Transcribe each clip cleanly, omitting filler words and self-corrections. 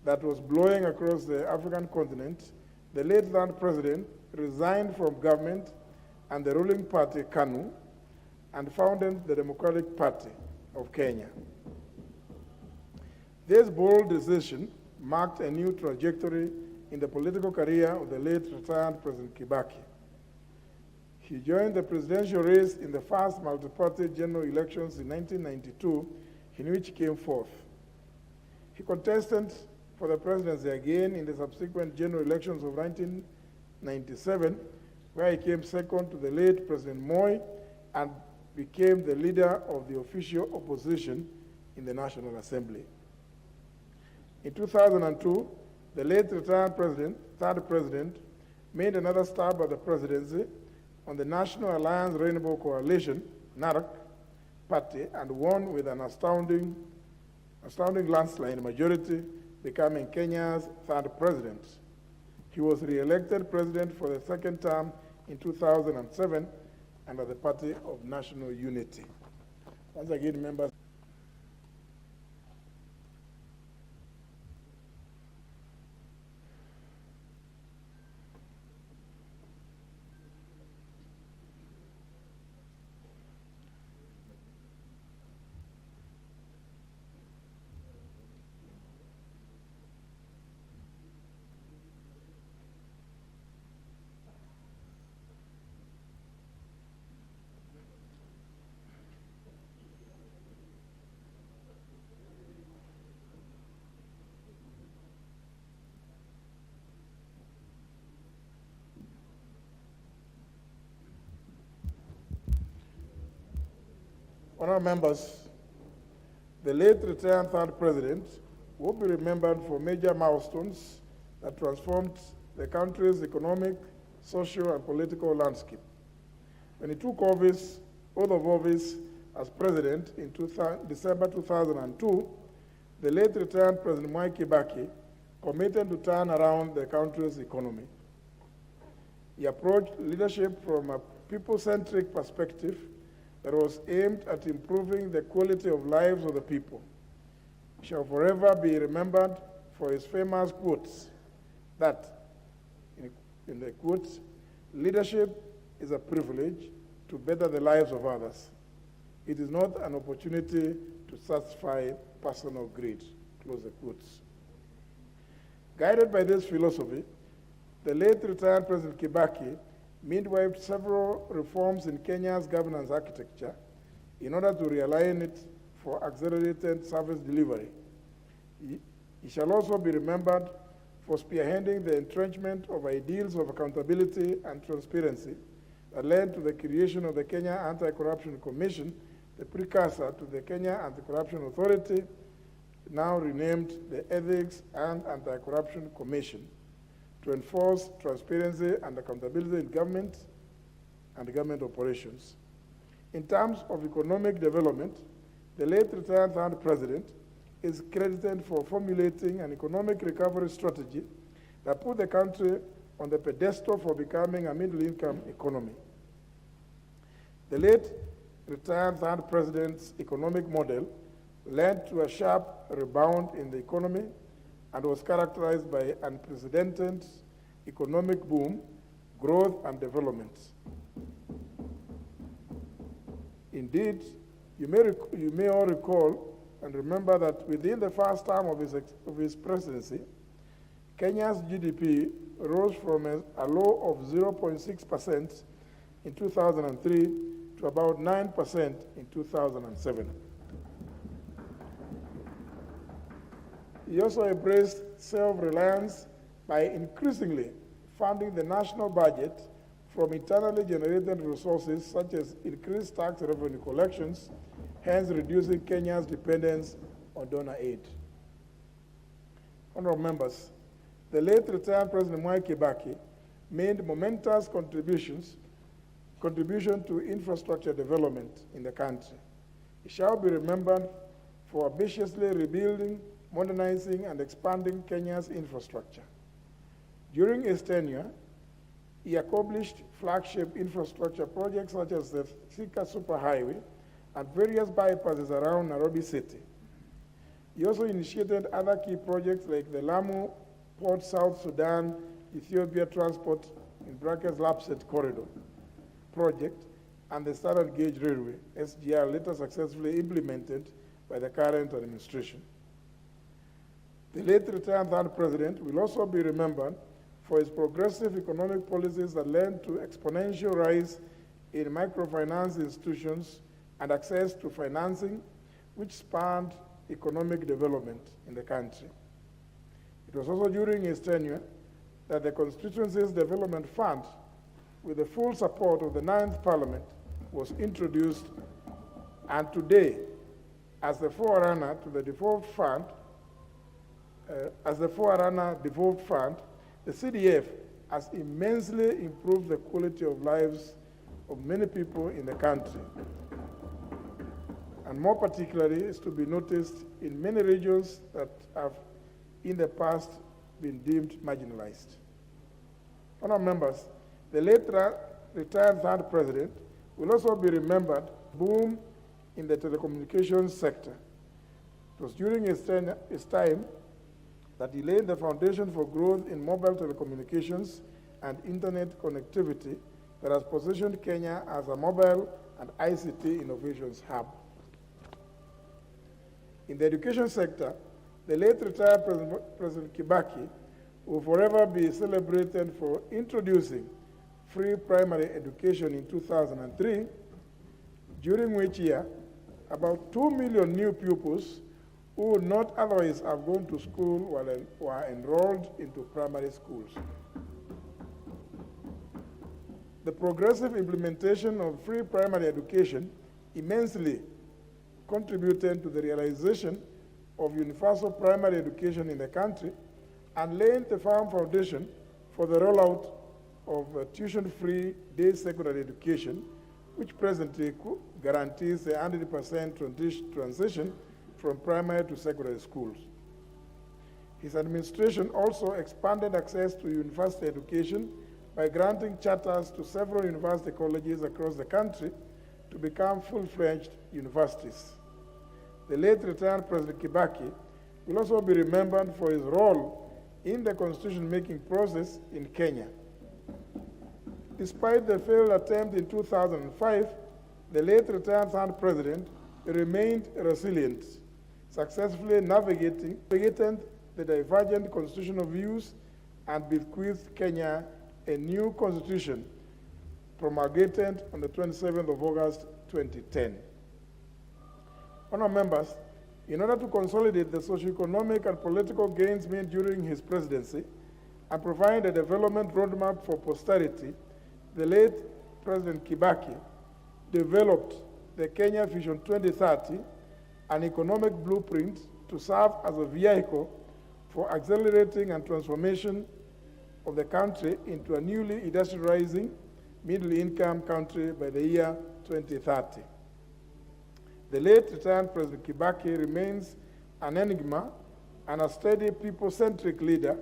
that was blowing across the African continent, the late third president resigned from government and the ruling party, KANU, and founded the Democratic Party of Kenya. This bold decision marked a new trajectory in the political career of the late retired President KIBAKI. He joined the presidential race in the first multi-party general elections in 1992, in which he came fourth. He contested for the presidency again in the subsequent general elections of 1997, where he came second to the late President MWAI and became the leader of the official opposition in the National Assembly. In 2002, the late retired third president, made another stab at the presidency on the National Alliance Rainbow Coalition, NARC, party, and won with an astounding landslide majority, becoming Kenya's third president. He was re-elected president for the second term in 2007 under the Party of National Unity. Once again, members. Honourable members, the late retired third president will be remembered for major milestones that transformed the country's economic, social, and political landscape. When he took oath of office as president in December 2002, the late retired President MWAI KIBAKI committed to turn around the country's economy. He approached leadership from a people-centric perspective that was aimed at improving the quality of lives of the people. He shall forever be remembered for his famous quotes that, in the quotes, leadership is a privilege to better the lives of others. It is not an opportunity to satisfy personal greed, close the quotes. Guided by this philosophy, the late retired President KIBAKI midwifed several reforms in Kenya's governance architecture in order to realign it for accelerated service delivery. He shall also be remembered for spearheading the entrenchment of ideals of accountability and transparency that led to the creation of the Kenya Anti-Corruption Commission, the precursor to the Kenya Anti-Corruption Authority, now renamed the Ethics and Anti-Corruption Commission, to enforce transparency and accountability in government and government operations. In terms of economic development, the late retired third president is credited for formulating an economic recovery strategy that put the country on the pedestal for becoming a middle-income economy. The late retired third president's economic model led to a sharp rebound in the economy and was characterized by unprecedented economic boom, growth, and development. Indeed, you may all recall and remember that within the first term of his presidency, Kenya's GDP rose from a low of 0.6% in 2003 to about 9% in 2007. He also embraced self-reliance by increasingly funding the national budget from internally generated resources such as increased tax revenue collections, hence reducing Kenya's dependence on donor aid. Honorable members, the late retired President MWAI KIBAKI made momentous contribution to infrastructure development in the country. He shall be remembered for ambitiously rebuilding, modernizing, and expanding Kenya's infrastructure. During his tenure, he accomplished flagship infrastructure projects such as the Thika Superhighway and various bypasses around Nairobi City. He also initiated other key projects like the Lamu Port South Sudan Ethiopia Transport in brackets LAPSET Corridor project and the Standard Gauge Railway, SGR, later successfully implemented by the current administration. The late retired third president will also be remembered for his progressive economic policies that led to exponential rise in microfinance institutions and access to financing, which spanned economic development in the country. It was also during his tenure that the constituency's development fund, with the full support of the 9th Parliament, was introduced, and today, as the forerunner to the devolved fund, the CDF has immensely improved the quality of lives of many people in the country. And more particularly is to be noticed in many regions that have in the past been deemed marginalized. Honourable members, the late retired third president will also be remembered boom in the telecommunications sector. It was during his time that he laid the foundation for growth in mobile telecommunications and internet connectivity that has positioned Kenya as a mobile and ICT innovations hub. In the education sector, the late retired President KIBAKI will forever be celebrated for introducing free primary education in 2003, during which year about 2 million new pupils who would not otherwise have gone to school were enrolled into primary schools. The progressive implementation of free primary education immensely contributed to the realization of universal primary education in the country and laid the firm foundation for the rollout of tuition-free day secondary education, which presently guarantees a 100% transition from primary to secondary schools. His administration also expanded access to university education by granting charters to several university colleges across the country to become full-fledged universities. The late retired President KIBAKI will also be remembered for his role in the constitution-making process in Kenya. Despite the failed attempt in 2005, the late retired third president remained resilient, successfully navigating the divergent constitutional views and bequeathed Kenya a new constitution promulgated on the 27th of August 2010. Honourable members, in order to consolidate the socio-economic and political gains made during his presidency and provide a development roadmap for posterity, the late President KIBAKI developed the Kenya Vision 2030, an economic blueprint to serve as a vehicle for accelerating and transformation of the country into a newly industrializing middle-income country by the year 2030. The late retired President KIBAKI remains an enigma and a steady people-centric leader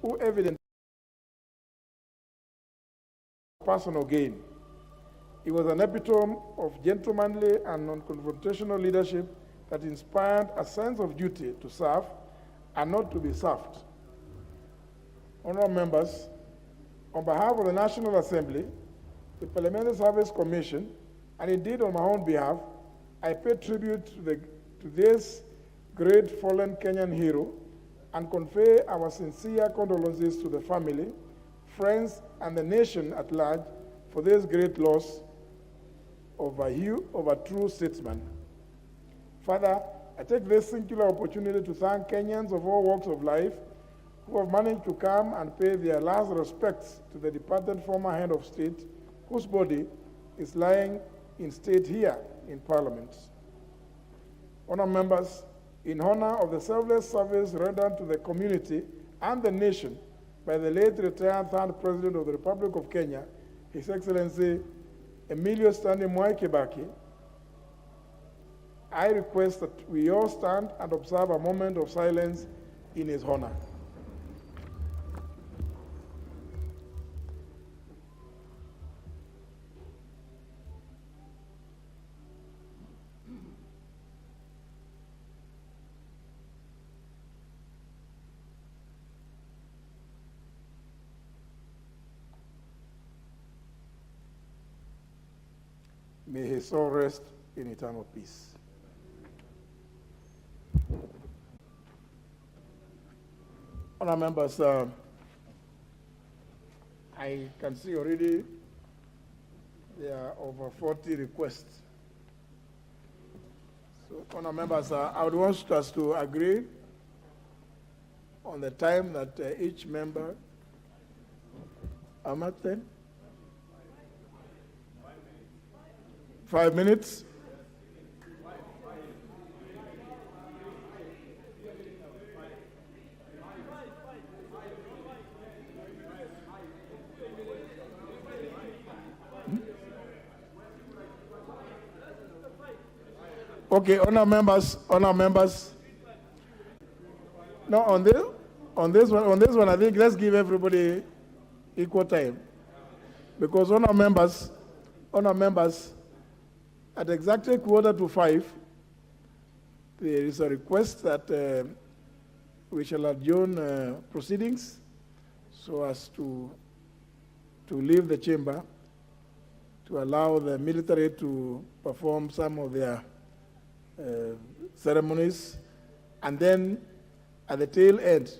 who evidently personal gain. He was an epitome of gentlemanly and non-confrontational leadership that inspired a sense of duty to serve and not to be served. Honourable members, on behalf of the National Assembly, the Parliamentary Service Commission, and indeed on my own behalf, I pay tribute to this great fallen Kenyan hero and convey our sincere condolences to the family, friends, and the nation at large for this great loss of a true statesman. Further, I take this singular opportunity to thank Kenyans of all walks of life who have managed to come and pay their last respects to the departed former head of state, whose body is lying in state here in Parliament. Honourable members, in honor of the selfless service rendered to the community and the nation by the late retired third President of the Republic of Kenya, His Excellency Emilio Stanley MWAI KIBAKI, I request that we all stand and observe a moment of silence in his honor. May his soul rest in eternal peace. Honourable members, I can see already there are over 40 requests. So, honourable members, I would want us to agree on the time that each member, how much then? 5 minutes. Okay, honour members. No, on this one, I think let's give everybody equal time, because honour members, at exactly 4:45, there is a request that we shall adjourn proceedings so as to leave the chamber to allow the military to perform some of their ceremonies, and then at the tail end,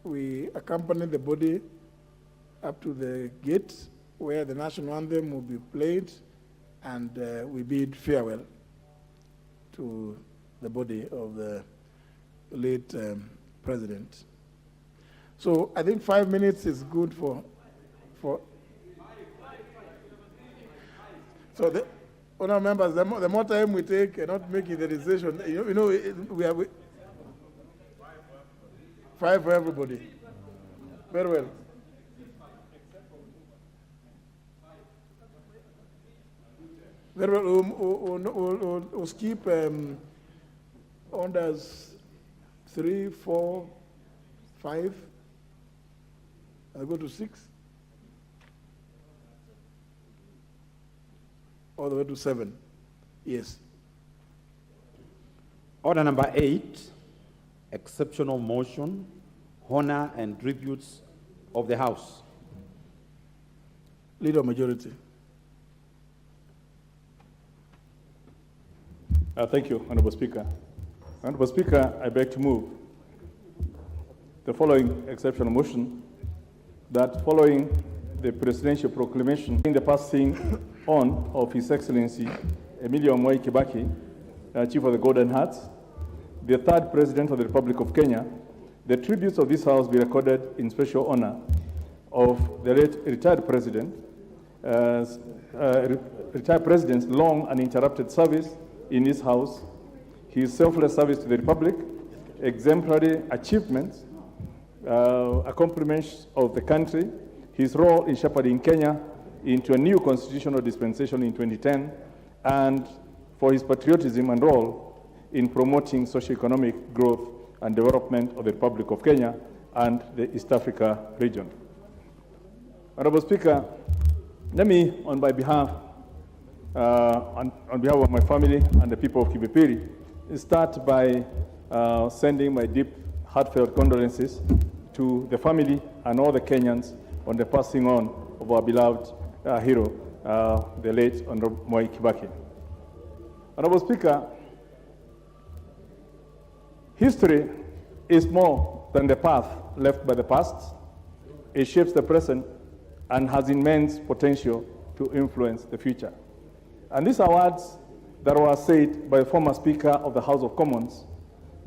we accompany the body up to the gate where the national anthem will be played, and we bid farewell to the body of the late president. So I think 5 minutes is good for so the honour members, the more time we take not making the decision, we have 5 for everybody. Very well. Very well. We'll skip orders 3, 4, 5. I'll go to 6. All the way to 7. Yes. Order number 8, exceptional motion, honor and tributes of the House. Leader majority. Thank you, Honourable Speaker. Honourable Speaker, I beg to move the following exceptional motion, that following the presidential proclamation in the passing on of His Excellency MWAI KIBAKI, Chief of the Golden Hearts, the 3rd President of the Republic of Kenya, the tributes of this House be recorded in special honor of the late retired President's long uninterrupted service in this House, his selfless service to the Republic, exemplary achievements, accomplishments of the country, his role in shepherding Kenya into a new constitutional dispensation in 2010, and for his patriotism and role in promoting socio-economic growth and development of the Republic of Kenya and the East Africa region. Honourable Speaker, let me, on behalf of my family and the people of Kibipiri, start by sending my deep, heartfelt condolences to the family and all the Kenyans on the passing on of our beloved hero, the late Honorable MWAI KIBAKI. Honourable Speaker, history is more than the path left by the past. It shapes the present and has immense potential to influence the future. And these are words that were said by the former Speaker of the House of Commons,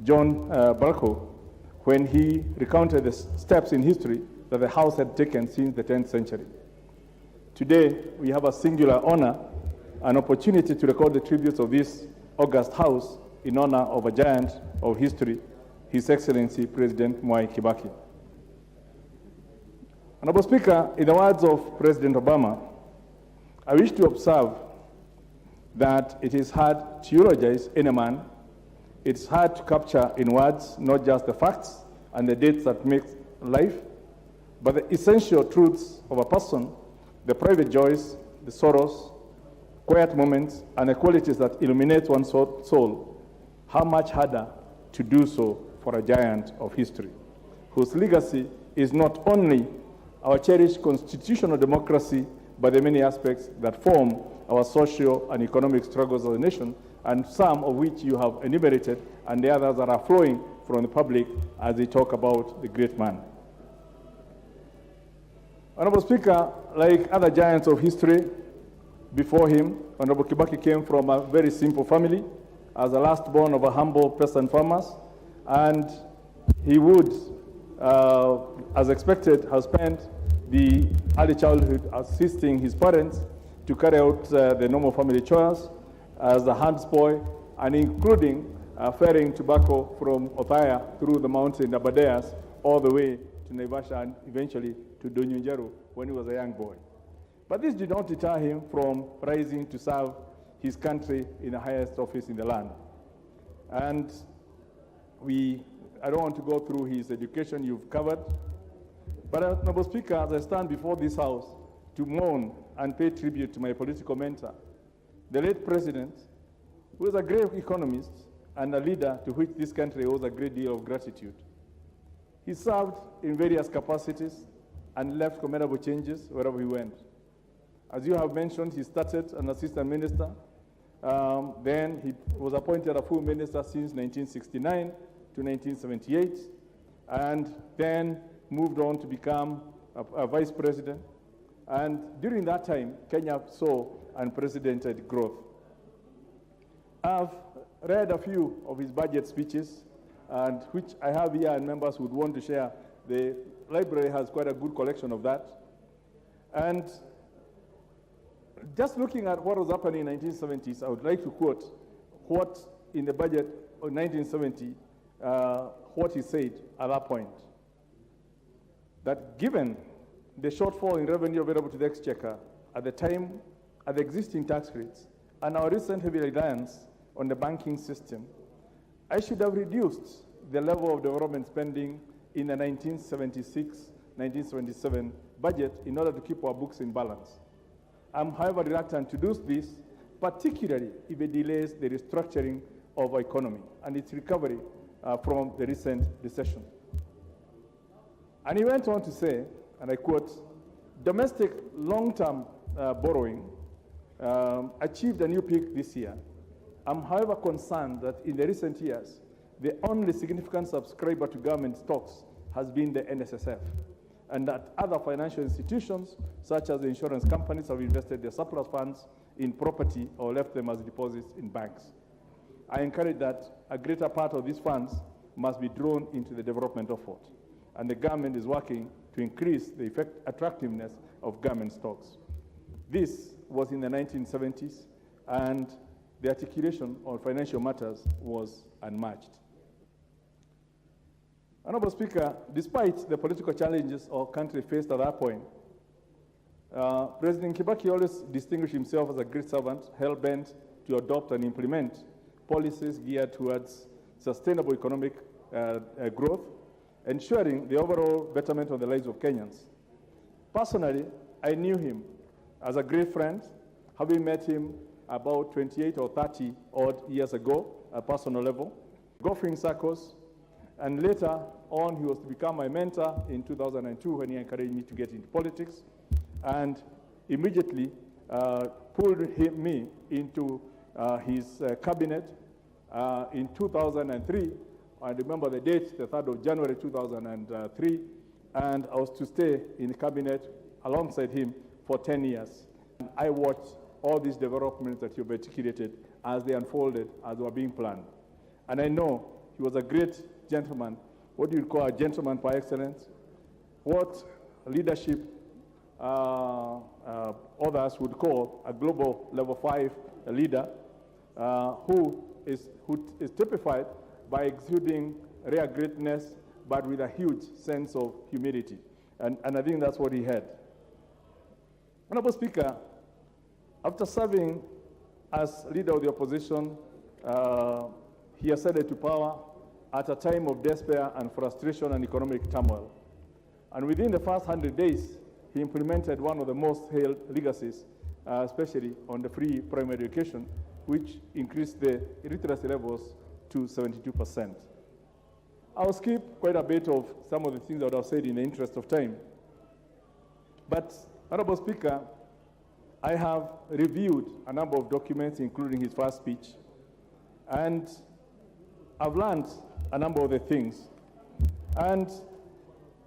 John Barco, when he recounted the steps in history that the House had taken since the 10th century. Today, we have a singular honor, an opportunity to record the tributes of this august House in honor of a giant of history, His Excellency President MWAI KIBAKI. Honorable Speaker, in the words of President Obama, I wish to observe that it is hard to eulogize any man. It's hard to capture in words not just the facts and the dates that make life, but the essential truths of a person, the private joys, the sorrows, quiet moments, and the qualities that illuminate one's soul. How much harder to do so for a giant of history, whose legacy is not only our cherished constitutional democracy, by the many aspects that form our social and economic struggles as a nation, and some of which you have enumerated, and the others that are flowing from the public as they talk about the great man. Honorable Speaker, like other giants of history before him, Honorable KIBAKI came from a very simple family as the last born of a humble peasant farmers, and he would, as expected, have spent the early childhood assisting his parents to carry out the normal family chores as a handsboy, and including ferrying tobacco from Othaya through the mountain Abadeas all the way to Naivasha and eventually to Donyunjeru when he was a young boy. But this did not deter him from rising to serve his country in the highest office in the land. And I don't want to go through his education, you've covered. But Honorable Speaker, as I stand before this House to mourn and pay tribute to my political mentor, the late President, who was a great economist and a leader to which this country owes a great deal of gratitude. He served in various capacities and left commendable changes wherever he went. As you have mentioned, he started an assistant minister. Then he was appointed a full minister since 1969 to 1978, and then moved on to become a vice president. And during that time, Kenya saw unprecedented growth. I've read a few of his budget speeches, and which I have here, and members would want to share. The library has quite a good collection of that. And just looking at what was happening in the 1970s, I would like to quote what in the budget of 1970, what he said at that point. That given the shortfall in revenue available to the exchequer at the time, at the existing tax rates, and our recent heavy reliance on the banking system, I should have reduced the level of development spending in the 1976-1977 budget in order to keep our books in balance. I'm, however, reluctant to do this, particularly if it delays the restructuring of our economy and its recovery from the recent recession. And he went on to say, and I quote, domestic long-term borrowing achieved a new peak this year. I'm, however, concerned that in the recent years, the only significant subscriber to government stocks has been the NSSF, and that other financial institutions, such as the insurance companies, have invested their surplus funds in property or left them as deposits in banks. I encourage that a greater part of these funds must be drawn into the development effort, and the government is working to increase the attractiveness of government stocks. This was in the 1970s, and the articulation on financial matters was unmatched. Honorable Speaker, despite the political challenges our country faced at that point, President KIBAKI always distinguished himself as a great servant, hell-bent to adopt and implement policies geared towards sustainable economic growth, ensuring the overall betterment of the lives of Kenyans. Personally, I knew him as a great friend, having met him about 28 or 30 odd years ago at personal level, golfing circles, and later on he was to become my mentor in 2002 when he encouraged me to get into politics, and immediately pulled me into his cabinet in 2003. I remember the date, the 3rd of January 2003, and I was to stay in the cabinet alongside him for 10 years. I watched all these developments that you've articulated as they unfolded, as they were being planned. And I know he was a great gentleman, what you would call a gentleman par excellence, what leadership others would call a global level 5 leader, who is typified by exuding rare greatness, but with a huge sense of humility. And I think that's what he had. Honorable Speaker, after serving as leader of the opposition, he ascended to power at a time of despair and frustration and economic turmoil. And within the first 100 days, he implemented one of the most hailed legacies, especially on the free primary education, which increased the literacy levels to 72%. I'll skip quite a bit of some of the things that I've said in the interest of time. But, Honorable Speaker, I have reviewed a number of documents, including his first speech, and I've learned a number of the things. And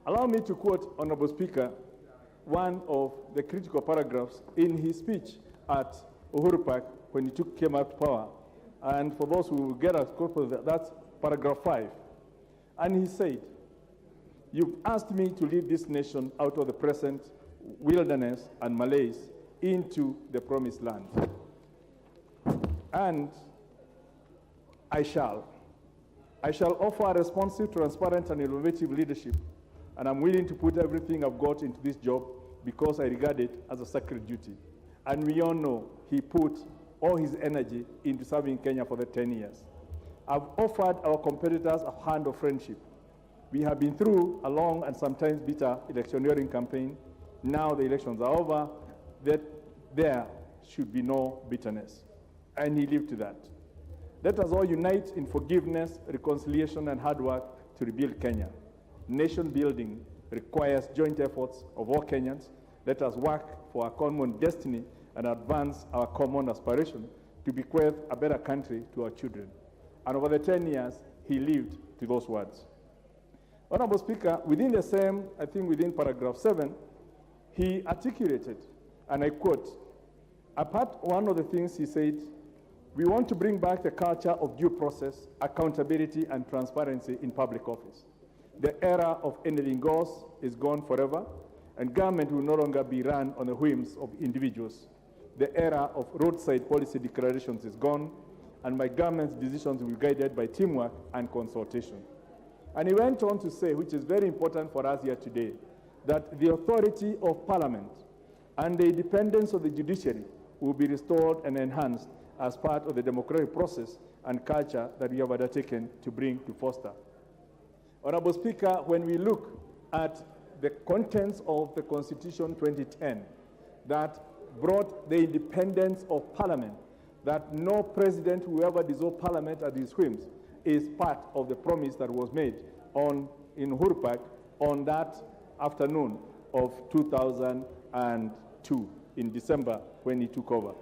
allow me to quote, Honorable Speaker, one of the critical paragraphs in his speech at Uhuru Park when he came up to power. And for those who get a copy of that, that's paragraph 5. And he said, "You've asked me to lead this nation out of the present wilderness and malaise into the promised land. And I shall. I shall offer a responsive, transparent, and innovative leadership, and I'm willing to put everything I've got into this job because I regard it as a sacred duty." And we all know he put all his energy into serving Kenya for the 10 years. I've offered our competitors a hand of friendship. We have been through a long and sometimes bitter electioneering campaign. Now the elections are over, that there should be no bitterness. And he lived to that. Let us all unite in forgiveness, reconciliation, and hard work to rebuild Kenya. Nation building requires joint efforts of all Kenyans. Let us work for our common destiny and advance our common aspiration to bequeath a better country to our children. And over the 10 years, he lived to those words. Honorable Speaker, within the same, I think within paragraph 7, he articulated, and I quote, one of the things he said, "We want to bring back the culture of due process, accountability, and transparency in public office. The era of anything goes is gone forever, and government will no longer be run on the whims of individuals. The era of roadside policy declarations is gone, and my government's decisions will be guided by teamwork and consultation." And he went on to say, which is very important for us here today, that the authority of Parliament and the independence of the judiciary will be restored and enhanced as part of the democratic process and culture that we have undertaken to bring to foster. Honorable Speaker, when we look at the contents of the Constitution 2010 that brought the independence of Parliament, that no president who ever dissolved Parliament at his whims, is part of the promise that was made in Uhuru Park on that afternoon of 2002 in December when he took over.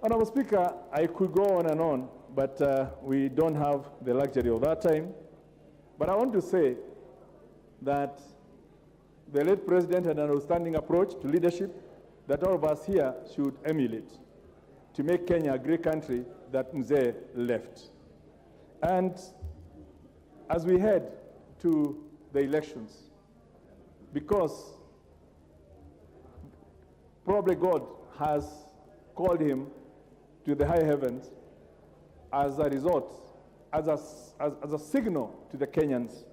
Honorable Speaker, I could go on and on, but we don't have the luxury of that time. But I want to say that the late president had an outstanding approach to leadership that all of us here should emulate to make Kenya a great country that Mzee left. And as we head to the elections, because probably God has called him to the high heavens as a result, as a signal to the Kenyans.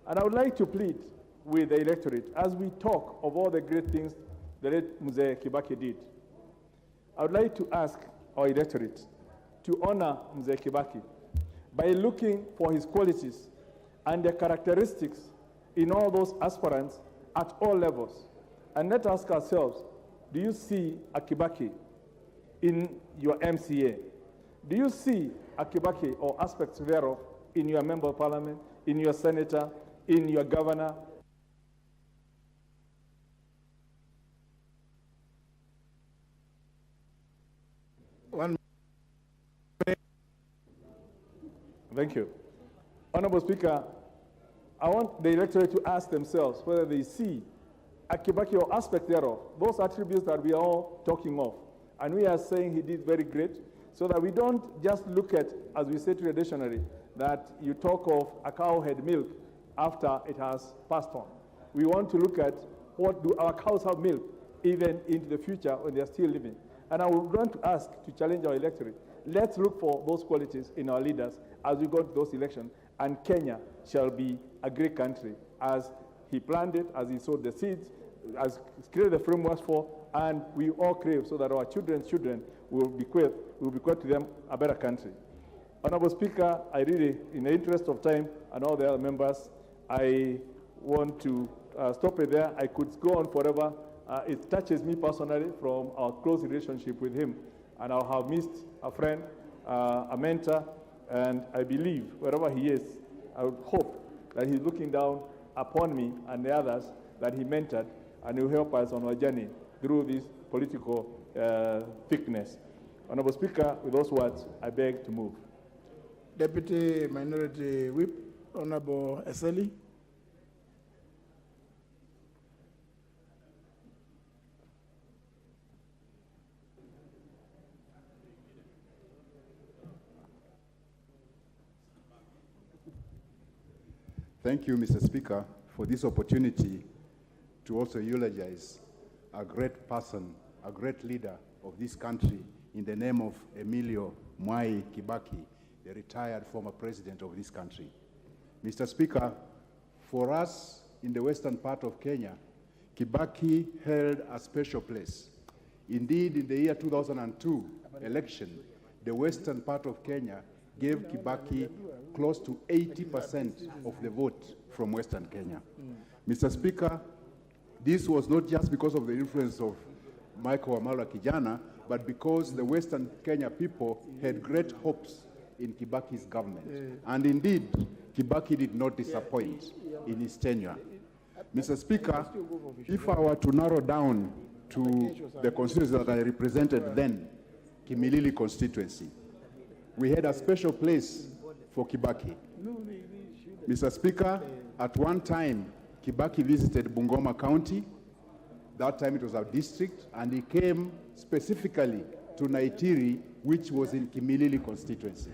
And I would like to plead with the electorate as we talk of all the great things the late Mzee KIBAKI did. I would like to ask our electorate to honor Mzee KIBAKI by looking for his qualities and the characteristics in all those aspirants at all levels. And let's ask ourselves, do you see a KIBAKI in your MCA? Do you see a KIBAKI or aspects thereof in your member of parliament, in your senator, in your governor? Thank you. Honorable Speaker, I want the electorate to ask themselves whether they see a KIBAKI or aspect thereof, those attributes that we are all talking of. And we are saying he did very great, so that we don't just look at, as we say traditionally, that you talk of a cow had milk after it has passed on. We want to look at what do our cows have milk even into the future when they are still living. And I would want to ask to challenge our electorate. Let's look for those qualities in our leaders as we go to those elections, and Kenya shall be a great country as he planned it, as he sowed the seeds, as created the frameworks for, and we all crave so that our children's children will bequeath to them a better country. Honorable Speaker, I really, in the interest of time and all the other members, I want to stop it there. I could go on forever. It touches me personally from our close relationship with him, and I have missed a friend, a mentor, and I believe wherever he is, I would hope that he's looking down upon me and the others that he mentored, and he will help us on our journey through this political thickness. Honorable Speaker, with those words, I beg to move. Deputy Minority Whip, Honorable Eseli. Thank you, Mr. Speaker, for this opportunity to also eulogize a great person, a great leader of this country in the name of MWAI KIBAKI, the retired former president of this country. Mr. Speaker, for us in the western part of Kenya, KIBAKI held a special place. Indeed, in the year 2002 election, the western part of Kenya gave KIBAKI close to 80% of the vote from Western Kenya. Mr. Speaker, this was not just because of the influence of Michael Wamalwa Kijana, but because the Western Kenya people had great hopes in KIBAKI's government. And indeed, KIBAKI did not disappoint in his tenure. Mr. Speaker, if I were to narrow down to the constituency that I represented then, Kimilili constituency, we had a special place for KIBAKI. Mr. Speaker, at one time, KIBAKI visited Bungoma County. That time it was a district, and he came specifically to Naitiri, which was in Kimilili constituency.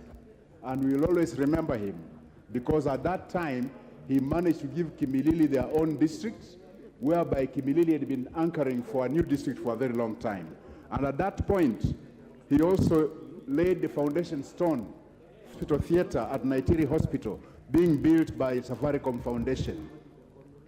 And we will always remember him, because at that time, he managed to give Kimilili their own district, whereby Kimilili had been anchoring for a new district for a very long time. And at that point, he also laid the foundation stone hospital theater at Naitiri Hospital, being built by Safaricom Foundation.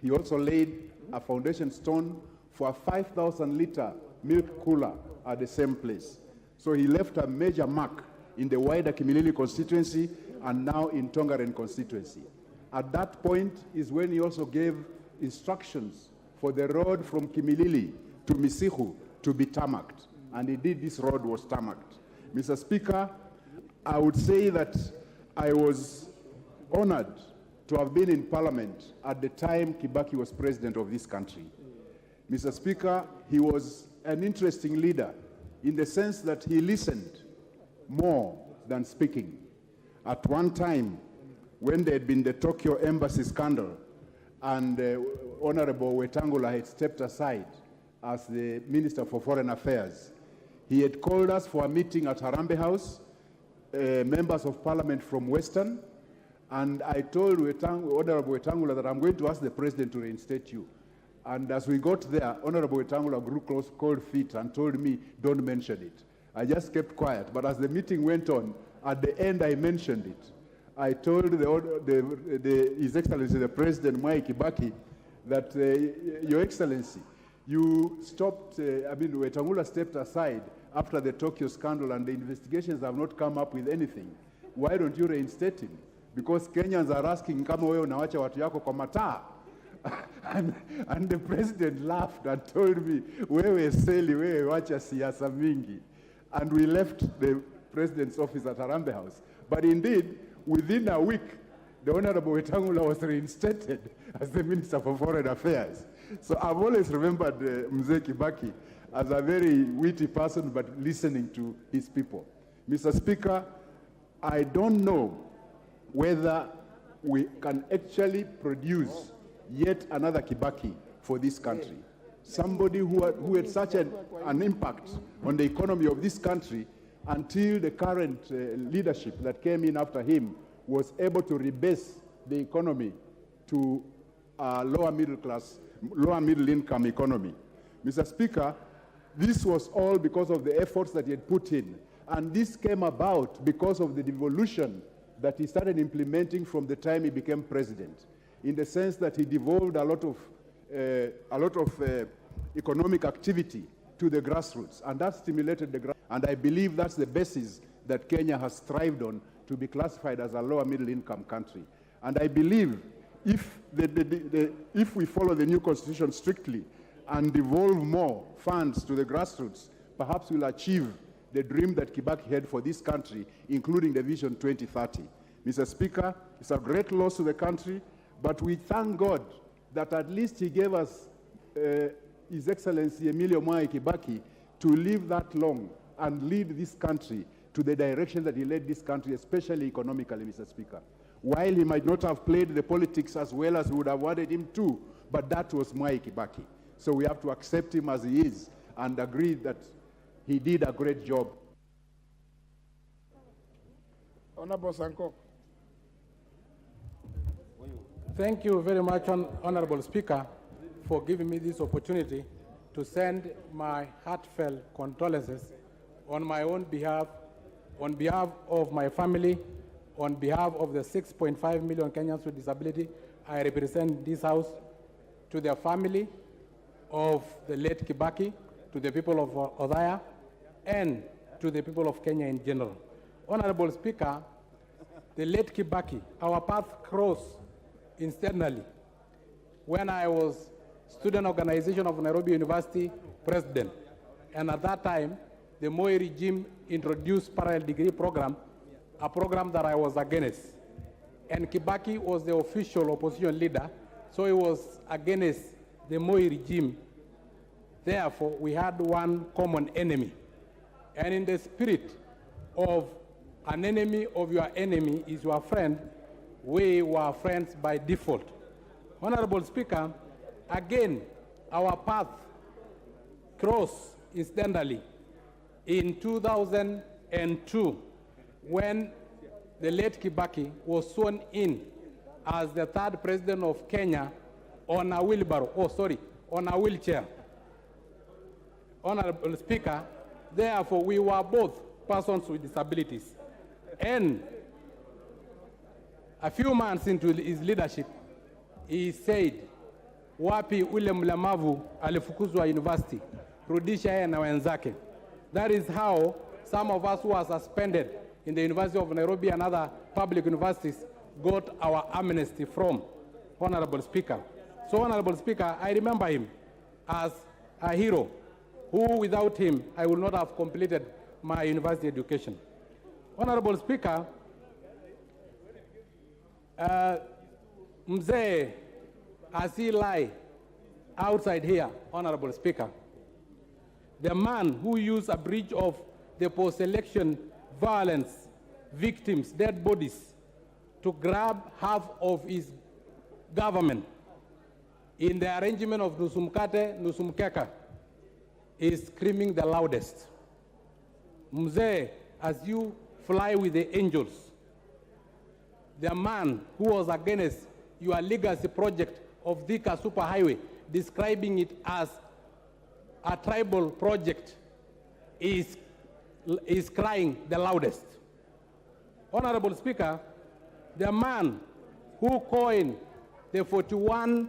He also laid a foundation stone for a 5,000-liter milk cooler at the same place. So he left a major mark in the wider Kimilili constituency and now in Tongaren constituency. At that point is when he also gave instructions for the road from Kimilili to Misihu to be tarmacked. And indeed, this road was tarmacked. Mr. Speaker, I would say that I was honored to have been in Parliament at the time KIBAKI was president of this country. Mr. Speaker, he was an interesting leader in the sense that he listened more than speaking. At one time, when there had been the Tokyo embassy scandal and Honorable Wetangula had stepped aside as the Minister for Foreign Affairs, he had called us for a meeting at Harambee House, members of Parliament from Western, and I told Honorable Wetangula that I'm going to ask the President to reinstate you. And as we got there, Honorable Wetangula grew close, cold feet, and told me, don't mention it. I just kept quiet, but as the meeting went on, at the end I mentioned it. I told His Excellency, the President, MWAI KIBAKI, that, Your Excellency, you stopped, Wetangula stepped aside after the Tokyo scandal and the investigations have not come up with anything. Why don't you reinstate him? Because Kenyans are asking, kama wewe unawacha watu yako kwa mataa. And the president laughed and told me, wewe seli, wewe wacha siasa mingi. And we left the president's office at Harambee House. But indeed, within a week, the Honorable Wetangula was reinstated as the Minister for Foreign Affairs. So I've always remembered Mzee KIBAKI as a very witty person, but listening to his people. Mr. Speaker, I don't know whether we can actually produce yet another KIBAKI for this country. Somebody who had such an impact on the economy of this country until the current leadership that came in after him was able to rebase the economy to a lower middle income economy. Mr. Speaker, this was all because of the efforts that he had put in. And this came about because of the devolution that he started implementing from the time he became president, in the sense that he devolved a lot of economic activity to the grassroots, and that stimulated the grassroots. And I believe that's the basis that Kenya has thrived on to be classified as a lower middle income country. And I believe if we follow the new constitution strictly and devolve more funds to the grassroots, perhaps we'll achieve the dream that KIBAKI had for this country, including the Vision 2030. Mr. Speaker, it's a great loss to the country, but we thank God that at least he gave us His Excellency MWAI KIBAKI to live that long and lead this country to the direction that he led this country, especially economically, Mr. Speaker. While he might not have played the politics as well as we would have wanted him to, but that was MWAI KIBAKI. So we have to accept him as he is and agree that he did a great job. Honorable Sanko. Thank you very much, Honorable Speaker, for giving me this opportunity to send my heartfelt condolences on my own behalf, on behalf of my family, on behalf of the 6.5 million Kenyans with disability I represent this House, to the family of the late KIBAKI, to the people of Othaya, and to the people of Kenya in general. Honorable Speaker, the late KIBAKI, our path crossed instantly when I was Student Organization of Nairobi University President. And at that time, the MWAI regime introduced parallel degree program, a program that I was against. And KIBAKI was the official opposition leader, so he was against the MWAI regime. Therefore, we had one common enemy. And in the spirit of an enemy of your enemy is your friend, we were friends by default. Honorable Speaker, again, our path crossed incidentally in 2002 when the late KIBAKI was sworn in as the third president of Kenya on a wheelbarrow, on a wheelchair. Honorable Speaker, therefore we were both persons with disabilities. And a few months into his leadership, he said, wapi ule mlemavu alifukuzwa university, rudisha yeye na wenzake. That is how some of us who are suspended in the University of Nairobi and other public universities got our amnesty from, Honorable Speaker. So, Honorable Speaker, I remember him as a hero who, without him, I would not have completed my university education. Honorable Speaker, Mzee, as he lie outside here, Honorable Speaker, the man who used a breach of the post-election violence victims' dead bodies to grab half of his government in the arrangement of Nusumkate, Nusumkeka, is screaming the loudest. Mzee, as you fly with the angels, the man who was against your legacy project of Thika Superhighway, describing it as a tribal project, is crying the loudest. Honorable Speaker, the man who coined the 41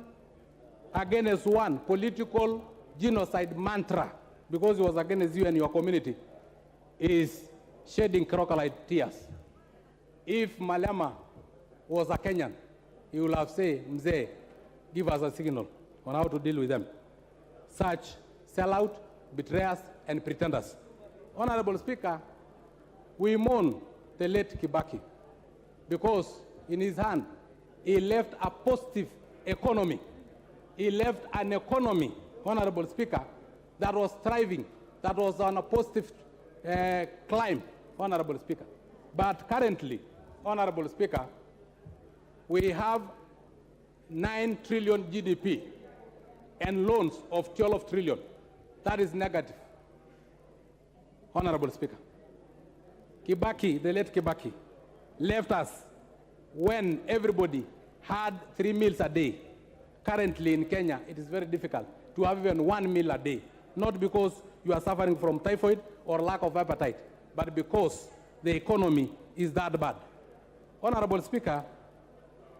against one political genocide mantra because he was against you and your community is shedding crocodile tears. If Malema was a Kenyan, he would have said, Mzee, give us a signal on how to deal with them. Such sellout, betrayers, and pretenders. Honorable Speaker, we mourn the late KIBAKI because in his hand, he left a positive economy. He left an economy, Honorable Speaker, that was thriving, that was on a positive climb, Honorable Speaker. But currently, Honorable Speaker, we have 9 trillion GDP and loans of 12 trillion. That is negative, Honorable Speaker. KIBAKI, the late KIBAKI, left us when everybody had 3 meals a day. Currently in Kenya, it is very difficult to have even 1 meal a day, not because you are suffering from typhoid or lack of appetite, but because the economy is that bad. Honorable Speaker,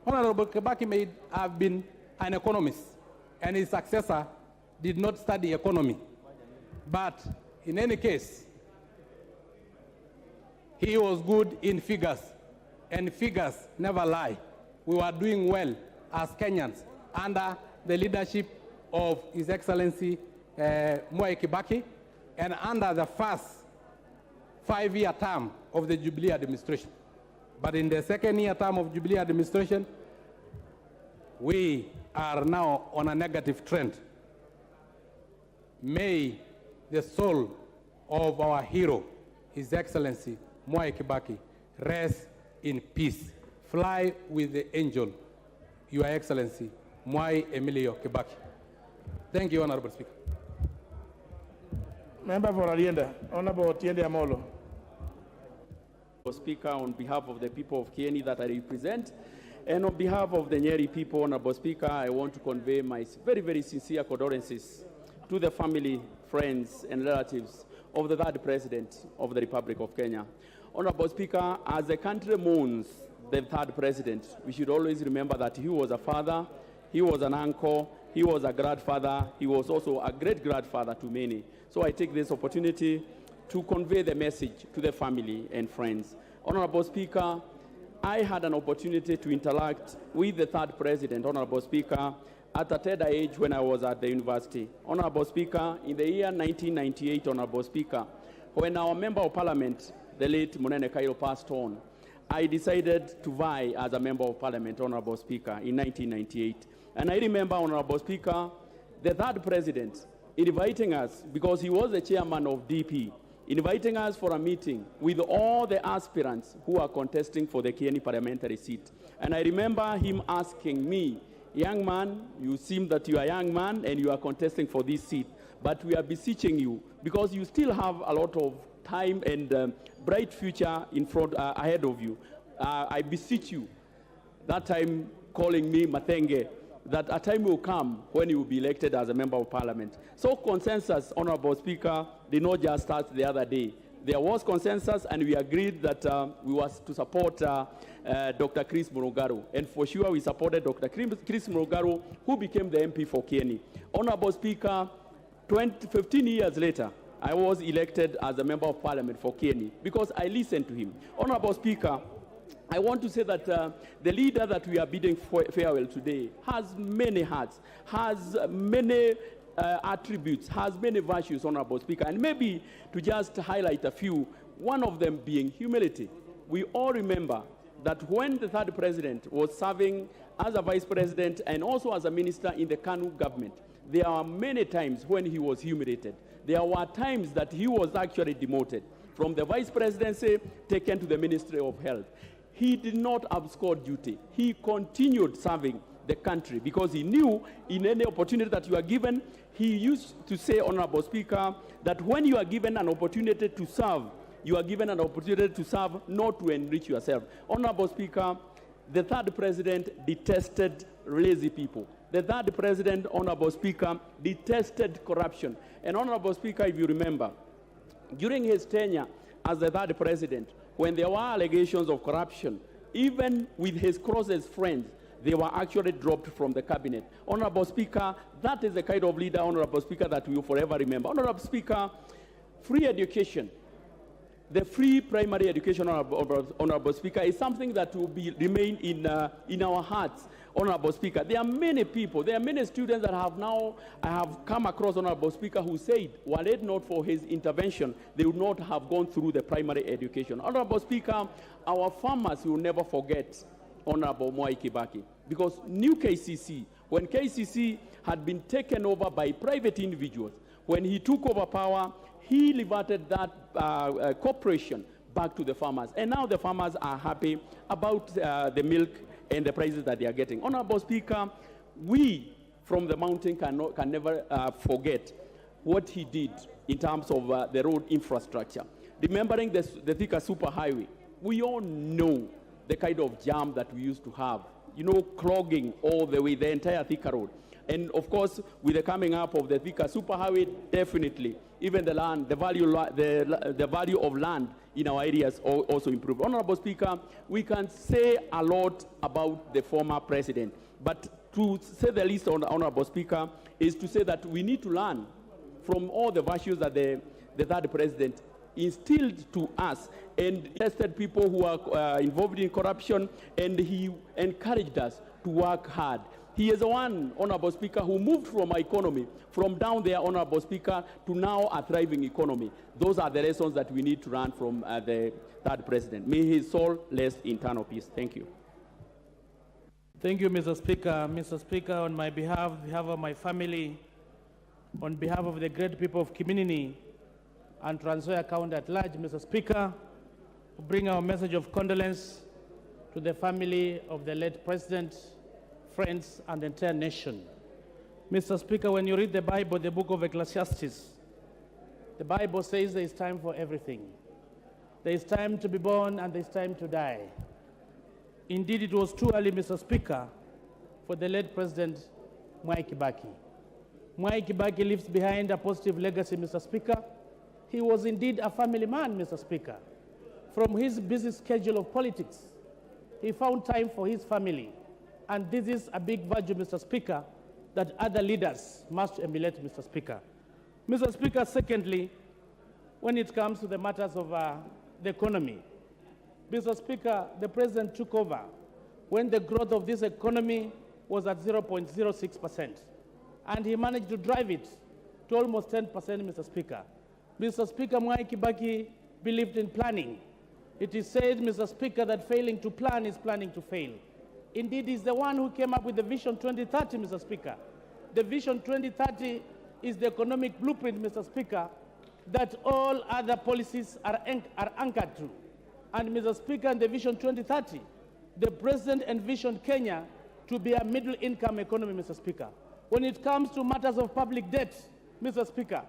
Honorable KIBAKI may have been an economist, and his successor did not study economy. But in any case, he was good in figures, and figures never lie. We were doing well as Kenyans under the leadership of His Excellency MWAI KIBAKI and under the first 5-year term of the Jubilee administration. But in the 2nd-year term of Jubilee administration, we are now on a negative trend. May the soul of our hero, His Excellency MWAI KIBAKI, rest in peace. Fly with the angel, Your Excellency MWAI Emilio KIBAKI. Thank you, Honorable Speaker. Member for Alienda, Honorable Tiende Amolo. Speaker, on behalf of the people of Kieni that I represent, and on behalf of the Nyeri people, Honorable Speaker, I want to convey my very, very sincere condolences to the family, friends, and relatives of the third President of the Republic of Kenya. Honorable Speaker, as the country mourns the third President, we should always remember that he was a father, he was an uncle, he was a grandfather, he was also a great-grandfather to many. So I take this opportunity to convey the message to the family and friends. Honorable Speaker, I had an opportunity to interact with the third President, Honorable Speaker, at a tender age when I was at the university. Honorable Speaker, in the year 1998, Honorable Speaker, when our Member of Parliament, the late Munene Kairo, passed on, I decided to vie as a Member of Parliament, Honorable Speaker, in 1998. And I remember, Honorable Speaker, the third President inviting us, because he was the chairman of DP, inviting us for a meeting with all the aspirants who are contesting for the Kieni parliamentary seat. And I remember him asking me, young man, you seem that you are a young man and you are contesting for this seat, but we are beseeching you, because you still have a lot of time and bright future in front, ahead of you. I beseech you, that time calling me Mathenge, that a time will come when you will be elected as a Member of Parliament. So consensus, Honorable Speaker, did not just start the other day. There was consensus, and we agreed that we was to support Dr. Chris Murugaru. And for sure, we supported Dr. Chris Murugaru, who became the MP for Kieni. Honorable Speaker, 15 years later, I was elected as a Member of Parliament for Kieni because I listened to him. Honorable Speaker, I want to say that the leader that we are bidding farewell today has many hearts, has many attributes, has many virtues, Honorable Speaker. And maybe to just highlight a few, one of them being humility. We all remember that when the third President was serving as a Vice President and also as a Minister in the KANU government, there are many times when he was humiliated. There were times that he was actually demoted from the Vice Presidency taken to the Ministry of Health. He did not abscond duty. He continued serving the country because he knew in any opportunity that you are given, he used to say, Honorable Speaker, that when you are given an opportunity to serve, you are given an opportunity to serve, not to enrich yourself. Honorable Speaker, the third President detested lazy people. The third President, Honorable Speaker, detested corruption. And Honorable Speaker, if you remember, during his tenure as the third President, when there were allegations of corruption, even with his closest friends, they were actually dropped from the cabinet. Honorable Speaker, that is the kind of leader, Honorable Speaker, that we will forever remember. Honorable Speaker, free education, the free primary education, Honorable Speaker, is something that will remain in our hearts, Honorable Speaker. There are many people, there are many students that I have come across, Honorable Speaker, who said, were it not for his intervention, they would not have gone through the primary education. Honorable Speaker, our farmers will never forget Honorable MWAI KIBAKI, because new KCC, when KCC had been taken over by private individuals, when he took over power, he reverted that corporation back to the farmers. And now the farmers are happy about the milk and the prices that they are getting. Honorable Speaker, we from the mountain can never forget what he did in terms of the road infrastructure. Remembering the Thika superhighway, we all know the kind of jam that we used to have, you know, clogging all the way, the entire Thika road. And of course, with the coming up of the Thika superhighway, definitely, even the land, the value of land in our areas also improved. Honorable Speaker, we can say a lot about the former president, but to say the least, Honorable Speaker, is to say that we need to learn from all the virtues that the third president instilled to us and tested people who are involved in corruption, and he encouraged us to work hard. He is the one, Honorable Speaker, who moved from our economy, from down there, Honorable Speaker, to now a thriving economy. Those are the lessons that we need to learn from the third president. May his soul rest in eternal peace. Thank you. Thank you, Mr. Speaker. Mr. Speaker, on my behalf of my family, on behalf of the great people of Kiminini, and Trans Nzoia County at large, Mr. Speaker, to bring our message of condolence to the family of the late President, friends, and the entire nation. Mr. Speaker, when you read the Bible, the book of Ecclesiastes, the Bible says there is time for everything. There is time to be born and there is time to die. Indeed, it was too early, Mr. Speaker, for the late President MWAI KIBAKI. MWAI KIBAKI leaves behind a positive legacy, Mr. Speaker. He was indeed a family man, Mr. Speaker. From his busy schedule of politics, he found time for his family. And this is a big virtue, Mr. Speaker, that other leaders must emulate, Mr. Speaker. Mr. Speaker, secondly, when it comes to the matters of the economy, Mr. Speaker, the President took over when the growth of this economy was at 0.06%. And he managed to drive it to almost 10%, Mr. Speaker. Mr. Speaker, MWAI KIBAKI believed in planning. It is said, Mr. Speaker, that failing to plan is planning to fail. Indeed, he's the one who came up with the Vision 2030, Mr. Speaker. The Vision 2030 is the economic blueprint, Mr. Speaker, that all other policies are anchored to. And, Mr. Speaker, in the Vision 2030, the President envisioned Kenya to be a middle-income economy, Mr. Speaker. When it comes to matters of public debt, Mr. Speaker,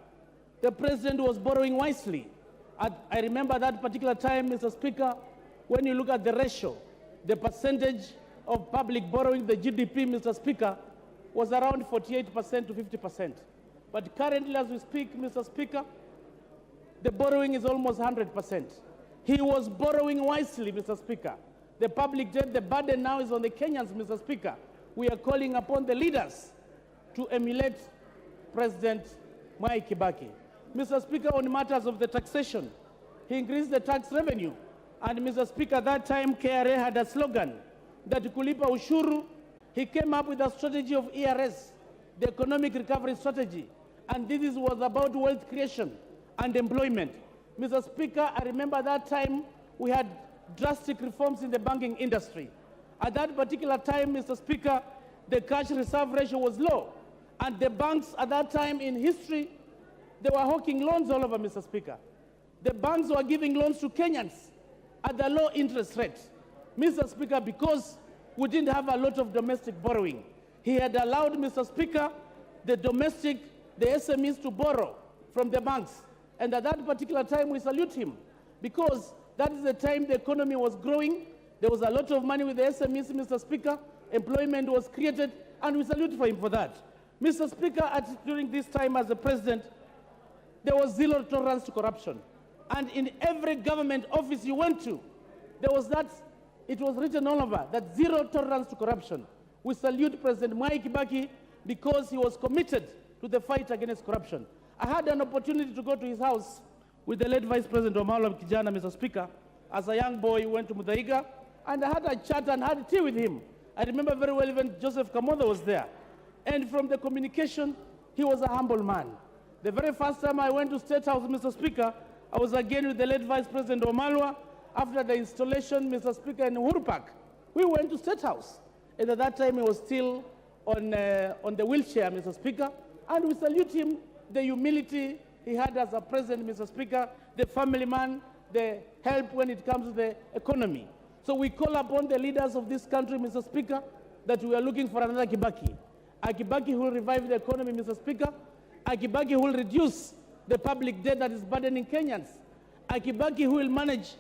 the President was borrowing wisely. I remember that particular time, Mr. Speaker, when you look at the ratio, the percentage of public borrowing, the GDP, Mr. Speaker, was around 48% to 50%. But currently, as we speak, Mr. Speaker, the borrowing is almost 100%. He was borrowing wisely, Mr. Speaker. The public debt, the burden now is on the Kenyans, Mr. Speaker. We are calling upon the leaders to emulate President MWAI KIBAKI. Mr. Speaker, on matters of the taxation, he increased the tax revenue. And, Mr. Speaker, that time KRA had a slogan that kulipa ushuru. He came up with a strategy of ERS, the economic recovery strategy. And this was about wealth creation and employment. Mr. Speaker, I remember that time we had drastic reforms in the banking industry. At that particular time, Mr. Speaker, the cash reserve ratio was low. And the banks at that time in history, they were hawking loans all over, Mr. Speaker. The banks were giving loans to Kenyans at the low interest rate. Mr. Speaker, because we didn't have a lot of domestic borrowing, he had allowed, Mr. Speaker, the SMEs to borrow from the banks. And at that particular time, we salute him because that is the time the economy was growing. There was a lot of money with the SMEs, Mr. Speaker. Employment was created, and we salute for him for that. Mr. Speaker, during this time as the President, there was zero tolerance to corruption. And in every government office you went to, there was that, it was written all over, that zero tolerance to corruption. We salute President MWAI KIBAKI because he was committed to the fight against corruption. I had an opportunity to go to his house with the late Vice President Omalo Kijana, Mr. Speaker. As a young boy, he went to Muthaiga, and I had a chat and had tea with him. I remember very well even Joseph Kamoda was there. And from the communication, he was a humble man. The very first time I went to State House, Mr. Speaker, I was again with the late Vice President Omalwa. After the installation, Mr. Speaker, in Uhuru Park, we went to State House. And at that time, he was still on the wheelchair, Mr. Speaker. And we salute him, the humility he had as a president, Mr. Speaker, the family man, the help when it comes to the economy. So we call upon the leaders of this country, Mr. Speaker, that we are looking for another KIBAKI. A KIBAKI who will revive the economy, Mr. Speaker. A KIBAKI who will reduce the public debt that is burdening Kenyans. A KIBAKI who will manage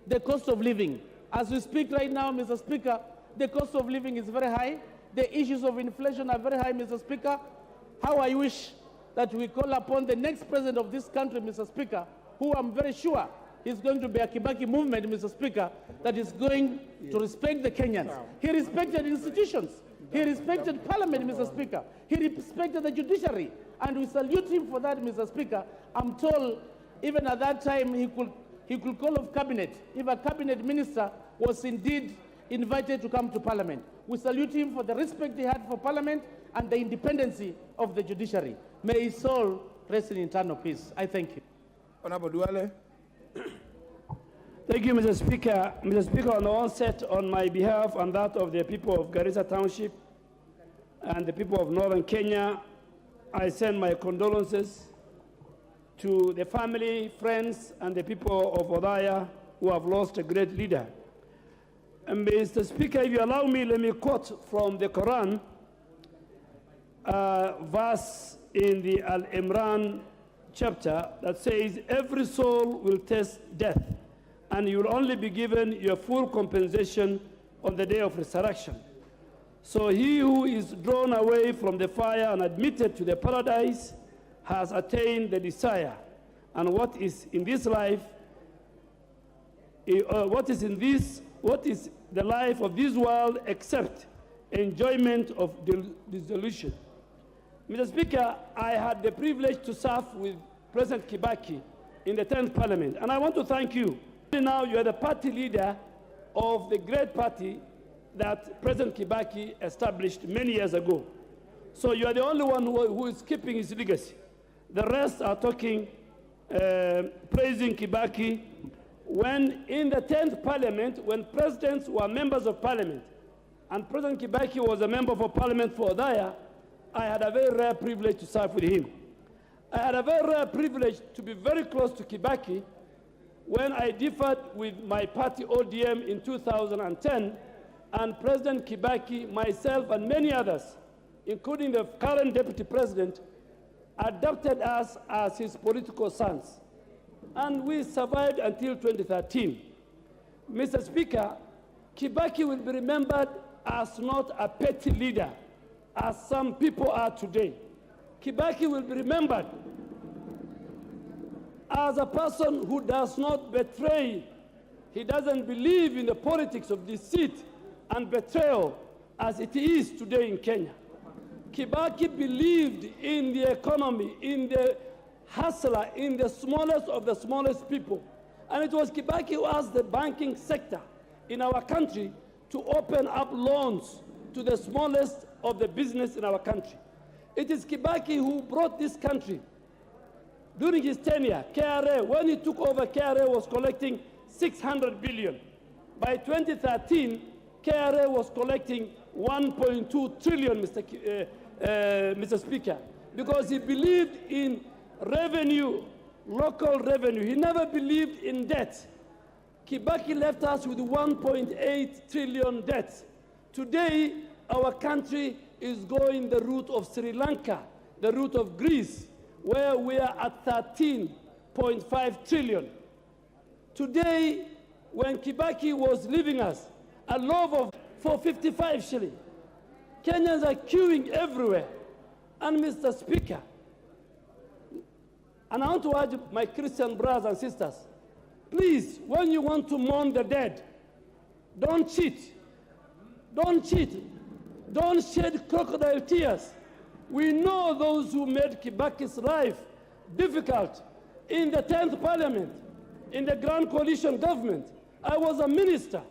the cost of living. As we speak right now, Mr. Speaker, the cost of living is very high. The issues of inflation are very high, Mr. Speaker. How I wish that we call upon the next president of this country, Mr. Speaker, who I'm very sure is going to be a KIBAKI movement, Mr. Speaker, that is going to respect the Kenyans. He respected institutions. He respected Parliament, Mr. Speaker. He respected the judiciary. And we salute him for that, Mr. Speaker. I'm told even at that time he could call off cabinet if a cabinet minister was indeed invited to come to Parliament. We salute him for the respect he had for Parliament and the independency of the judiciary. May his soul rest in eternal peace. I thank you. Honorable Duale. Thank you, Mr. Speaker. Mr. Speaker, on the onset, on my behalf and that of the people of Garissa Township and the people of Northern Kenya, I send my condolences to the family, friends, and the people of Odaya who have lost a great leader. And Mr. Speaker, if you allow me, let me quote from the Quran, verse in the Al-Imran chapter that says, every soul will taste death, and you will only be given your full compensation on the day of resurrection. So he who is drawn away from the fire and admitted to the paradise has attained the desire. And what is in this life, what is the life of this world except enjoyment of dissolution? Mr. Speaker, I had the privilege to serve with President KIBAKI in the 10th Parliament, and I want to thank you. Now you are the party leader of the great party that President KIBAKI established many years ago. So you are the only one who is keeping his legacy. The rest are talking, praising KIBAKI, when in the 10th Parliament, when presidents were members of Parliament, and President KIBAKI was a member of Parliament for Odaya, I had a very rare privilege to serve with him. I had a very rare privilege to be very close to KIBAKI when I differed with my party ODM in 2010, and President KIBAKI, myself, and many others, including the current deputy president, adopted us as his political sons. And we survived until 2013. Mr. Speaker, KIBAKI will be remembered as not a petty leader, as some people are today. KIBAKI will be remembered as a person who does not betray. He doesn't believe in the politics of deceit and betrayal as it is today in Kenya. KIBAKI believed in the economy, in the hustler, in the smallest of the smallest people. And it was KIBAKI who asked the banking sector in our country to open up loans to the smallest of the business in our country. It is KIBAKI who brought this country during his tenure. KRA, when he took over, KRA was collecting 600 billion. By 2013, KRA was collecting 1.2 trillion, Mr. Speaker, because he believed in revenue, local revenue. He never believed in debt. KIBAKI left us with 1.8 trillion debt. Today, our country is going the route of Sri Lanka, the route of Greece, where we are at 13.5 trillion. Today, when KIBAKI was leaving us, a loaf for 55 shillings. Kenyans are queuing everywhere. And Mr. Speaker, and I want to urge my Christian brothers and sisters, please, when you want to mourn the dead, don't cheat. Don't cheat. Don't shed crocodile tears. We know those who made KIBAKI's life difficult in the 10th Parliament, in the Grand Coalition government. I was a minister.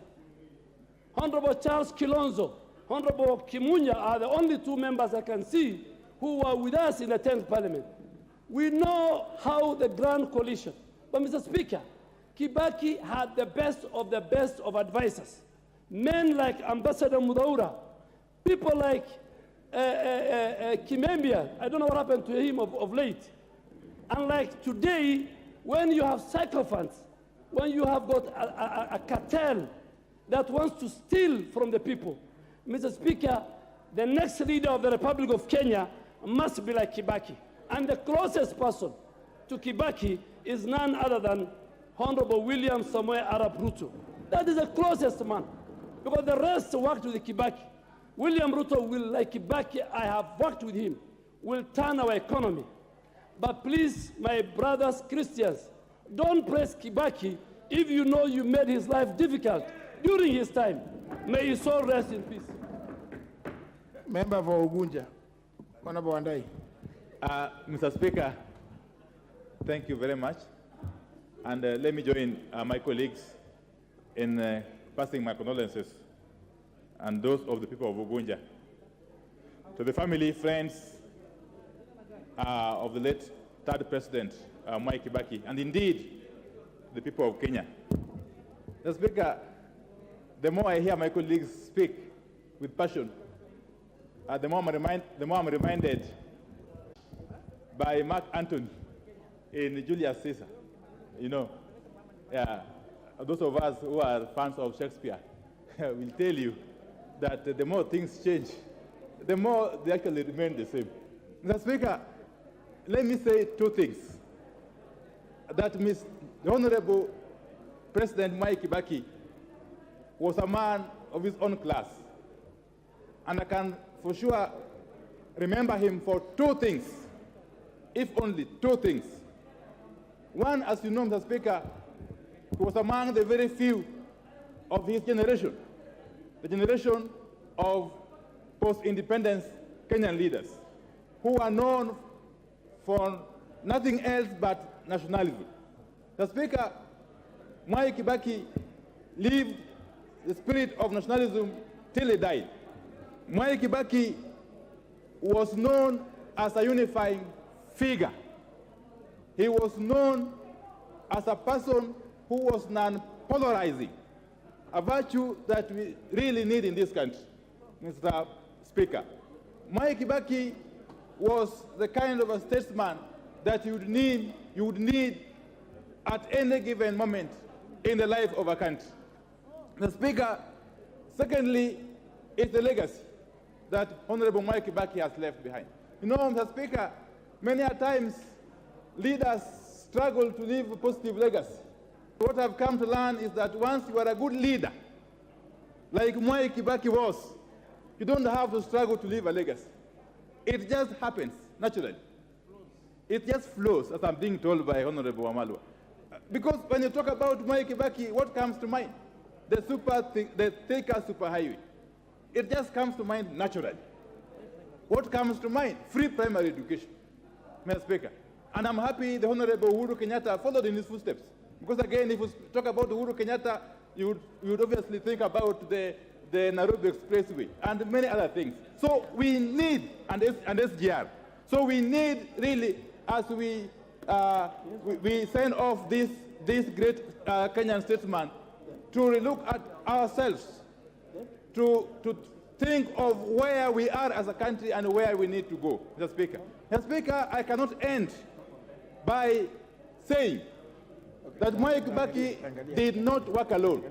Honorable Charles Kilonzo, Honorable Kimunya are the only two members I can see who were with us in the 10th Parliament. We know how the Grand Coalition, but Mr. Speaker, KIBAKI had the best of advisors. Men like Ambassador Mudaura, people like Kimembia, I don't know what happened to him of late. Unlike today, when you have sycophants, when you have got a cartel that wants to steal from the people, Mr. Speaker, the next leader of the Republic of Kenya must be like KIBAKI. And the closest person to KIBAKI is none other than Honorable William Samoei Arap Ruto. That is the closest man, because the rest worked with KIBAKI. William Ruto will, like KIBAKI, I have worked with him, will turn our economy. But please, my brothers Christians, don't praise KIBAKI if you know you made his life difficult during his time. May his soul rest in peace. Member for Ugunja, Honorable Wandai. Mr. Speaker, thank you very much. And let me join my colleagues in passing my condolences and those of the people of Ugunja. To the family, friends of the late third president, MWAI KIBAKI, and indeed, the people of Kenya. Mr. Speaker, the more I hear my colleagues speak with passion, the more I'm reminded by Mark Antony in Julius Caesar. You know, those of us who are fans of Shakespeare will tell you that the more things change, the more they actually remain the same. Mr. Speaker, let me say two things. That the Honorable President MWAI KIBAKI was a man of his own class. And I can for sure remember him for two things, if only two things. One, as you know, Mr. Speaker, he was among the very few of his generation, the generation of post-independence Kenyan leaders, who are known for nothing else but nationalism. The Speaker, MWAI KIBAKI lived the spirit of nationalism till he died. MWAI KIBAKI was known as a unifying figure. He was known as a person who was non-polarizing, a virtue that we really need in this country, Mr. Speaker. MWAI KIBAKI was the kind of a statesman that you would need at any given moment in the life of a country. Mr. Speaker, secondly, is the legacy that Honorable MWAI KIBAKI has left behind. You know, Mr. Speaker, many a times leaders struggle to leave a positive legacy. What I've come to learn is that once you are a good leader, like MWAI KIBAKI was, you don't have to struggle to leave a legacy. It just happens naturally. It just flows, as I'm being told by Honorable Wamalwa. Because when you talk about MWAI KIBAKI, what comes to mind? The Thika superhighway. It just comes to mind naturally. What comes to mind? Free primary education, Mr. Speaker. And I'm happy the Honorable Uhuru Kenyatta followed in his footsteps. Because again, if we talk about Uhuru Kenyatta, you would obviously think about the Nairobi Expressway and many other things. So we need, and SGR. So we need really, as we send off this great Kenyan statesman, to relook at ourselves, to think of where we are as a country and where we need to go, Mr. Speaker. Mr. Speaker, I cannot end by saying that MWAI KIBAKI did not work alone.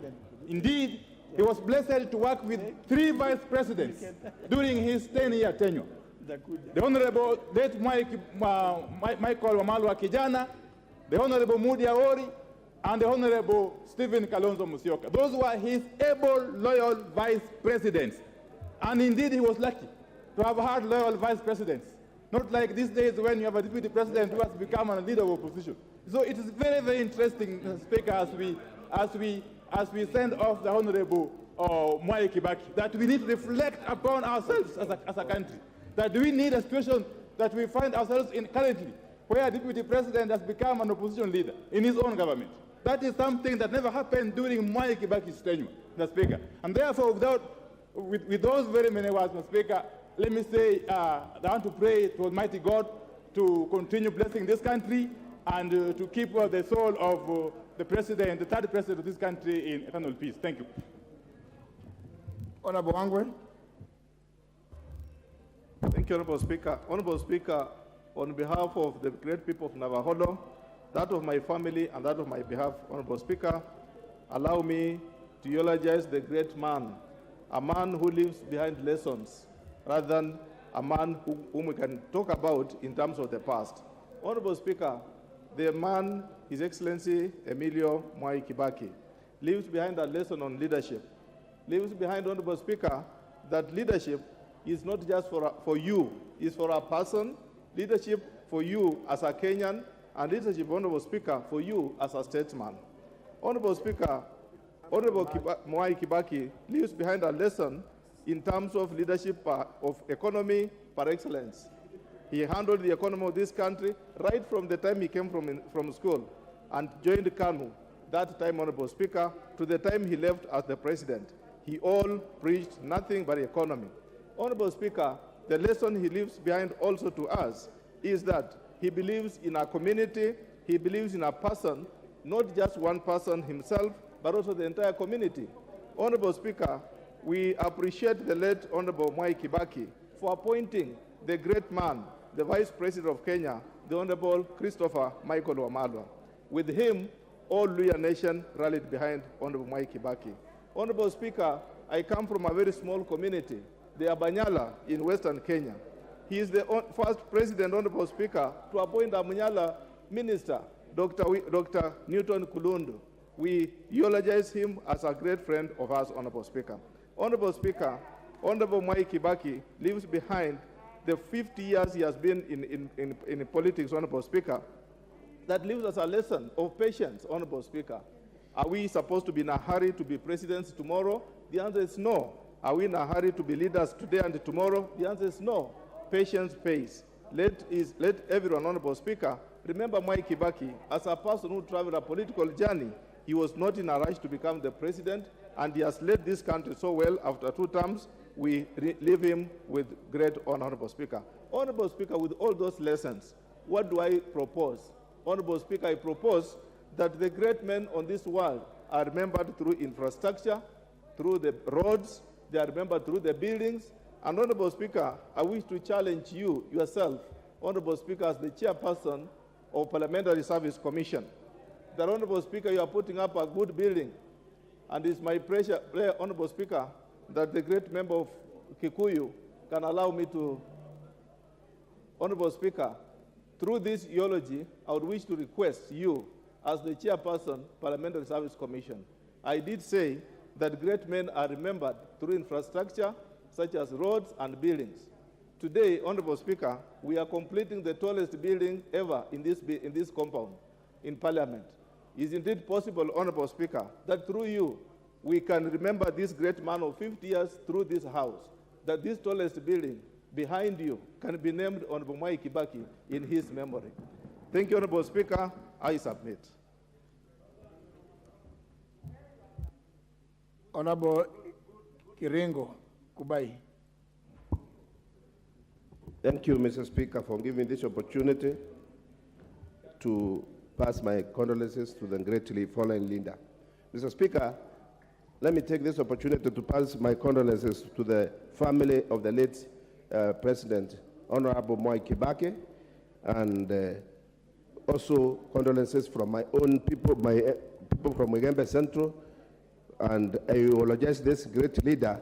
Indeed, he was blessed to work with 3 vice presidents during his 10-year tenure. The Honorable late Michael Wamalwa Kijana, the Honorable Mudi Awori, and the Honorable Stephen Kalonzo Musyoka. Those were his able, loyal vice presidents. And indeed, he was lucky to have had loyal vice presidents. Not like these days when you have a deputy president who has become a leader of opposition. So it is very, very interesting, Mr. Speaker, as we send off the Honorable MWAI KIBAKI, that we need to reflect upon ourselves as a country. That we need a situation that we find ourselves in currently, where a deputy president has become an opposition leader in his own government. That is something that never happened during MWAI KIBAKI's tenure, Mr. Speaker. And therefore, with those very many words, Mr. Speaker, let me say I want to pray to Almighty God to continue blessing this country and to keep the soul of the president, the 3rd president of this country, in eternal peace. Thank you. Honorable Wangwe. Thank you, Honorable Speaker. Honorable Speaker, on behalf of the great people of Navajo, that of my family and that of my behalf, Honorable Speaker, allow me to eulogize the great man, a man who leaves behind lessons rather than a man whom we can talk about in terms of the past. Honorable Speaker, the man, His Excellency Emilio MWAI KIBAKI, leaves behind a lesson on leadership. Leaves behind, Honorable Speaker, that leadership is not just for you, it's for a person, leadership for you as a Kenyan, and leadership, Honorable Speaker, for you as a statesman. Honorable Speaker, Honorable MWAI KIBAKI leaves behind a lesson in terms of leadership of economy par excellence. He handled the economy of this country right from the time he came from school and joined KANU, that time, Honorable Speaker, to the time he left as the president. He all preached nothing but economy. Honorable Speaker, the lesson he leaves behind also to us is that he believes in a community, he believes in a person, not just one person himself, but also the entire community. Honorable Speaker, we appreciate the late Honorable MWAI KIBAKI for appointing the great man, the Vice President of Kenya, the Honorable Christopher Michael Wamalwa. With him, all Luhya Nation rallied behind Honorable MWAI KIBAKI. Honorable Speaker, I come from a very small community, the Abanyala in Western Kenya. He is the first President, Honorable Speaker, to appoint a Abanyala Minister, Dr. Newton Kulundu. We eulogize him as a great friend of ours, Honorable Speaker. Honorable Speaker, Honorable MWAI KIBAKI leaves behind the 50 years he has been in politics, Honorable Speaker. That leaves us a lesson of patience, Honorable Speaker. Are we supposed to be in a hurry to be presidents tomorrow? The answer is no. Are we in a hurry to be leaders today and tomorrow? The answer is no. Patience pays. Let everyone, Honorable Speaker, remember MWAI KIBAKI as a person who traveled a political journey. He was not in a rush to become the president, and he has led this country so well after 2 terms. We leave him with great honor, Honorable Speaker. Honorable Speaker, with all those lessons, what do I propose? Honorable Speaker, I propose that the great men on this world are remembered through infrastructure, through the roads, they are remembered through the buildings. And Honorable Speaker, I wish to challenge you, yourself, Honorable Speaker, as the chairperson of Parliamentary Service Commission. That, Honorable Speaker, you are putting up a good building. And it's my prayer, Honorable Speaker, that the great member of Kikuyu can allow me to, Honorable Speaker, through this eulogy, I would wish to request you, as the chairperson, Parliamentary Service Commission. I did say that great men are remembered through infrastructure, such as roads and buildings. Today, Honorable Speaker, we are completing the tallest building ever in this compound, in Parliament. Is it indeed possible, Honorable Speaker, that through you, we can remember this great man of 50 years through this house, that this tallest building behind you can be named Honorable MWAI KIBAKI in his memory. Thank you, Honorable Speaker. I submit. Honorable Kiringo Kubai. Thank you, Mr. Speaker, for giving this opportunity to pass my condolences to the greatly fallen leader. Mr. Speaker, let me take this opportunity to pass my condolences to the family of the late President, Honorable MWAI KIBAKI, and also condolences from my own people, people from Mugembe Central, and I eulogize this great leader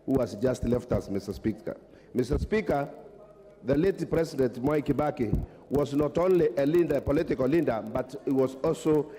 who has just left us, Mr. Speaker. Mr. Speaker, the late President MWAI KIBAKI was not only a leader, a political leader, but he was also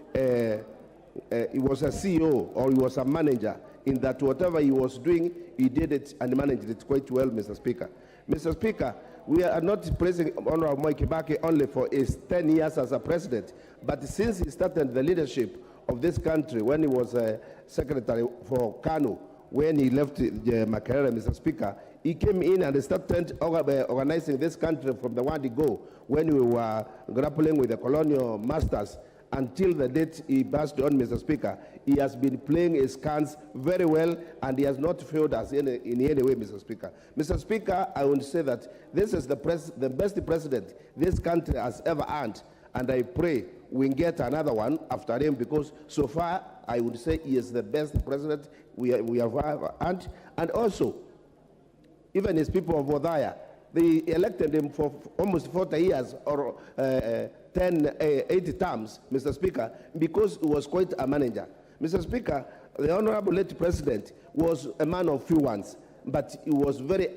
he was a CEO, or he was a manager, in that whatever he was doing, he did it and managed it quite well, Mr. Speaker. Mr. Speaker, we are not praising Honorable MWAI KIBAKI only for his 10 years as a president, but since he started the leadership of this country, when he was a secretary for KANU, when he left Makerere, Mr. Speaker, he came in and started organizing this country from the word go, when we were grappling with the colonial masters, until the date he passed on, Mr. Speaker. He has been playing his cards very well, and he has not failed us in any way, Mr. Speaker. Mr. Speaker, I would say that this is the best president this country has ever earned, and I pray we get another one after him, because so far I would say he is the best president we have ever earned. And also, even his people of Odaya, they elected him for almost 40 years, or 80 terms, Mr. Speaker, because he was quite a manager. Mr. Speaker, the Honorable late President was a man of few ones, but he was very,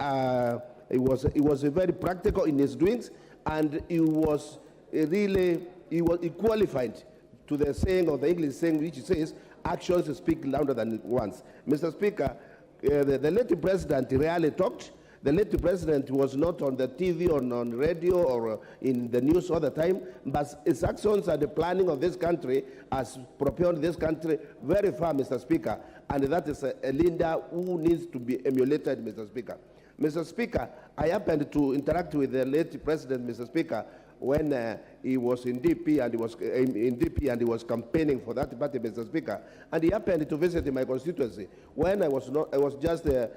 very practical in his doings, and he was really, he qualified to the saying of the English saying, which says, actions speak louder than words. Mr. Speaker, the late President rarely talked. The late President was not on the TV or on radio or in the news all the time, but his actions and the planning of this country has propelled this country very far, Mr. Speaker, and that is a leader who needs to be emulated, Mr. Speaker. Mr. Speaker, I happened to interact with the late President, Mr. Speaker, when he was in DP and he was campaigning for that party, Mr. Speaker, and he happened to visit my constituency when I was just a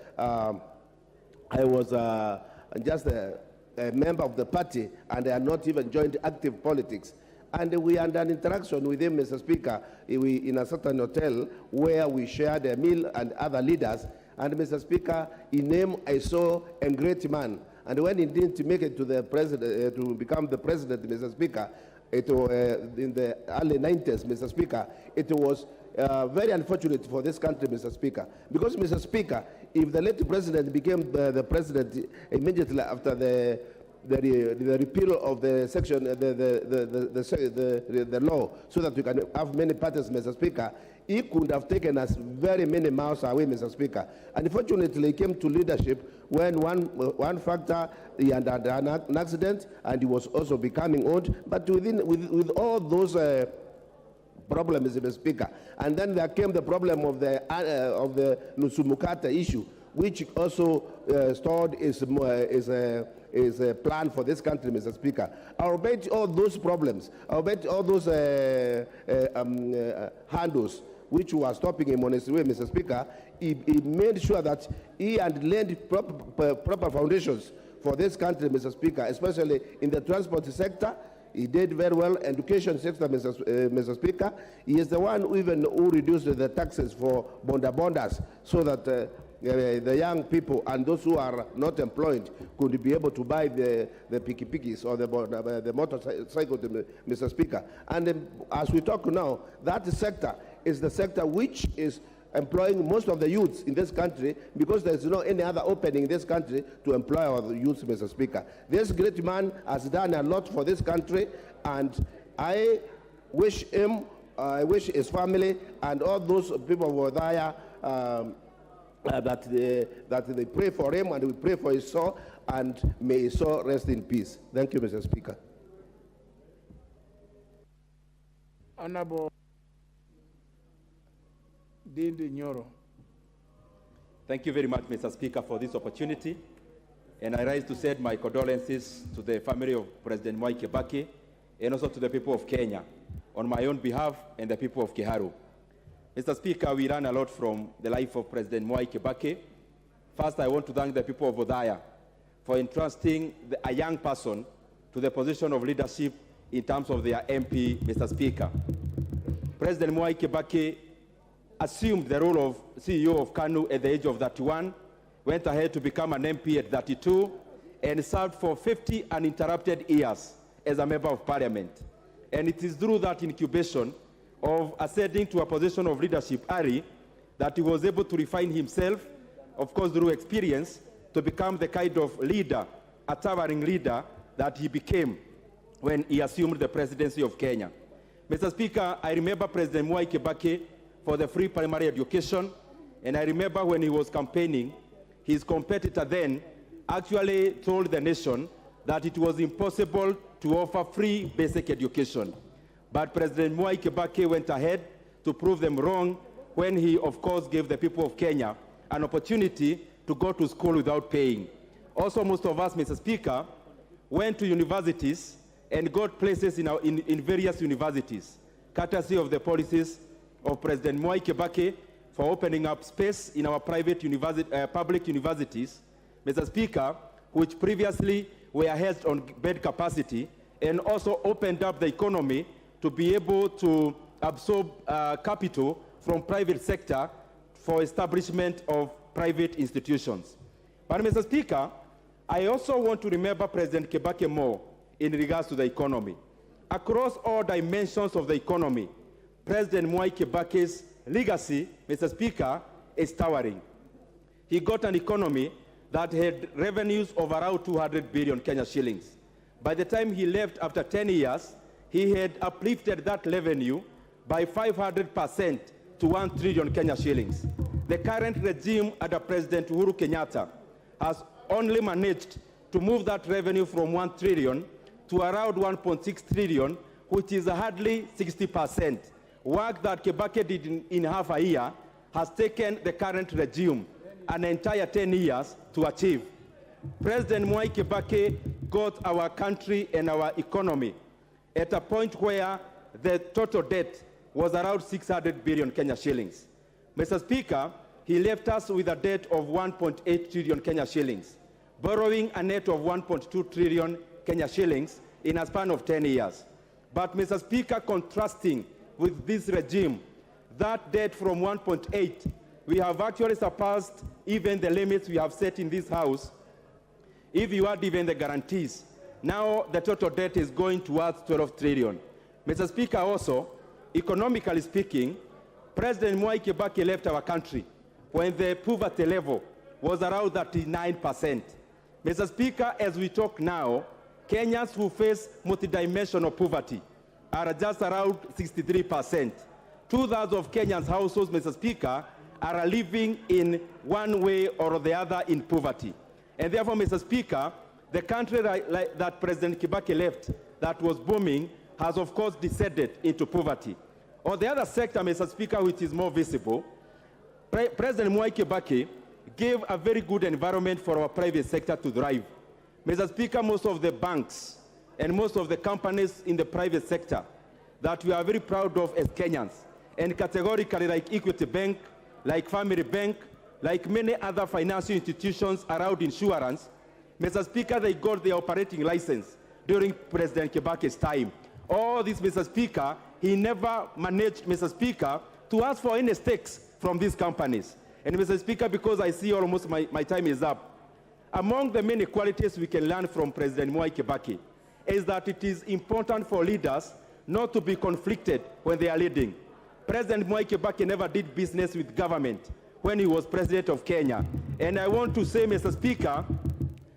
member of the party, and I had not even joined active politics. And we had an interaction with him, Mr. Speaker, in a certain hotel where we shared a meal and other leaders. And Mr. Speaker, in him I saw a great man, And when he didn't make it to the president, to become the president, Mr. Speaker, it was in the early 90s, Mr. Speaker, it was very unfortunate for this country, Mr. Speaker. Because, Mr. Speaker, if the late president became the president immediately after the repeal of the section, the law, so that we can have many parties, Mr. Speaker, he could have taken us very many miles away, Mr. Speaker. Unfortunately, he came to leadership when one factor, he had an accident, and he was also becoming old. But with all those problems, Mr. Speaker, and then there came the problem of the Nusumukata issue, which also stored is a plan for this country, Mr. Speaker. I'll bet all those problems, I'll bet all those handles which were stopping him on his way, Mr. Speaker, he made sure that he had laid proper foundations for this country, Mr. Speaker, especially in the transport sector. He did very well. Education sector, Mr. Speaker. He is the one who reduced the taxes for bondas so that the young people and those who are not employed could be able to buy the pikis or the motorcycle, Mr. Speaker. And as we talk now, that sector is the sector which is employing most of the youths in this country, because there's no any other opening in this country to employ our youths, Mr. Speaker. This great man has done a lot for this country, and I wish him, I wish his family and all those people who were there that they pray for him, and we pray for his soul, and may his soul rest in peace. Thank you, Mr. Speaker. Honorable Dindi Nyoro. Thank you very much, Mr. Speaker, for this opportunity. And I rise to send my condolences to the family of President MWAI KIBAKI and also to the people of Kenya on my own behalf and the people of Kiharu. Mr. Speaker, we learn a lot from the life of President MWAI KIBAKI. First, I want to thank the people of Odaya for entrusting a young person to the position of leadership in terms of their MP, Mr. Speaker. President MWAI KIBAKI assumed the role of CEO of KANU at the age of 31, went ahead to become an MP at 32, and served for 50 uninterrupted years as a member of parliament. And it is through that incubation of ascending to a position of leadership early that he was able to refine himself, of course through experience, to become the kind of leader, a towering leader that he became when he assumed the presidency of Kenya. Mr. Speaker, I remember President MWAI KIBAKI for the free primary education, and I remember when he was campaigning, his competitor then actually told the nation that it was impossible to offer free basic education. But President MWAI KIBAKI went ahead to prove them wrong when he, of course, gave the people of Kenya an opportunity to go to school without paying. Also, most of us, Mr. Speaker, went to universities and got places in various universities, courtesy of the policies of President MWAI KIBAKI for opening up space in our private public universities, Mr. Speaker, which previously were held on bed capacity, and also opened up the economy to be able to absorb capital from private sector for establishment of private institutions. But Mr. Speaker, I also want to remember President KIBAKI more in regards to the economy. Across all dimensions of the economy, President MWAI KIBAKI's legacy, Mr. Speaker, is towering. He got an economy that had revenues of around 200 billion Kenya shillings. By the time he left after 10 years, he had uplifted that revenue by 500% to 1 trillion Kenya shillings. The current regime under President Uhuru Kenyatta has only managed to move that revenue from 1 trillion to around 1.6 trillion, which is hardly 60%. Work that KIBAKI did in half a year has taken the current regime an entire 10 years to achieve. President MWAI KIBAKI got our country and our economy at a point where the total debt was around 600 billion Kenya shillings. Mr. Speaker, he left us with a debt of 1.8 trillion Kenya shillings, borrowing a net of 1.2 trillion Kenya shillings in a span of 10 years. But Mr. Speaker, contrasting with this regime, that debt from 1.8, we have actually surpassed even the limits we have set in this House If you add even the guarantees, now the total debt is going towards 12 trillion. Mr. Speaker, also, economically speaking, President MWAI KIBAKI left our country when the poverty level was around 39%. Mr. Speaker, as we talk now, Kenyans who face multidimensional poverty are just around 63%. 2/3 of Kenyans' households, Mr. Speaker, are living in one way or the other in poverty. And therefore, Mr. Speaker, the country that President KIBAKI left that was booming has, of course, descended into poverty. On the other sector, Mr. Speaker, which is more visible, President MWAI KIBAKI gave a very good environment for our private sector to thrive. Mr. Speaker, most of the banks and most of the companies in the private sector that we are very proud of as Kenyans, and categorically like Equity Bank, like Family Bank, like many other financial institutions around insurance, Mr. Speaker, they got their operating license during President KIBAKI's time. All this, Mr. Speaker, he never managed, Mr. Speaker, to ask for any stakes from these companies. And Mr. Speaker, because I see almost my time is up, among the many qualities we can learn from President MWAI KIBAKI is that it is important for leaders not to be conflicted when they are leading. President MWAI KIBAKI never did business with government when he was president of Kenya. And I want to say, Mr. Speaker,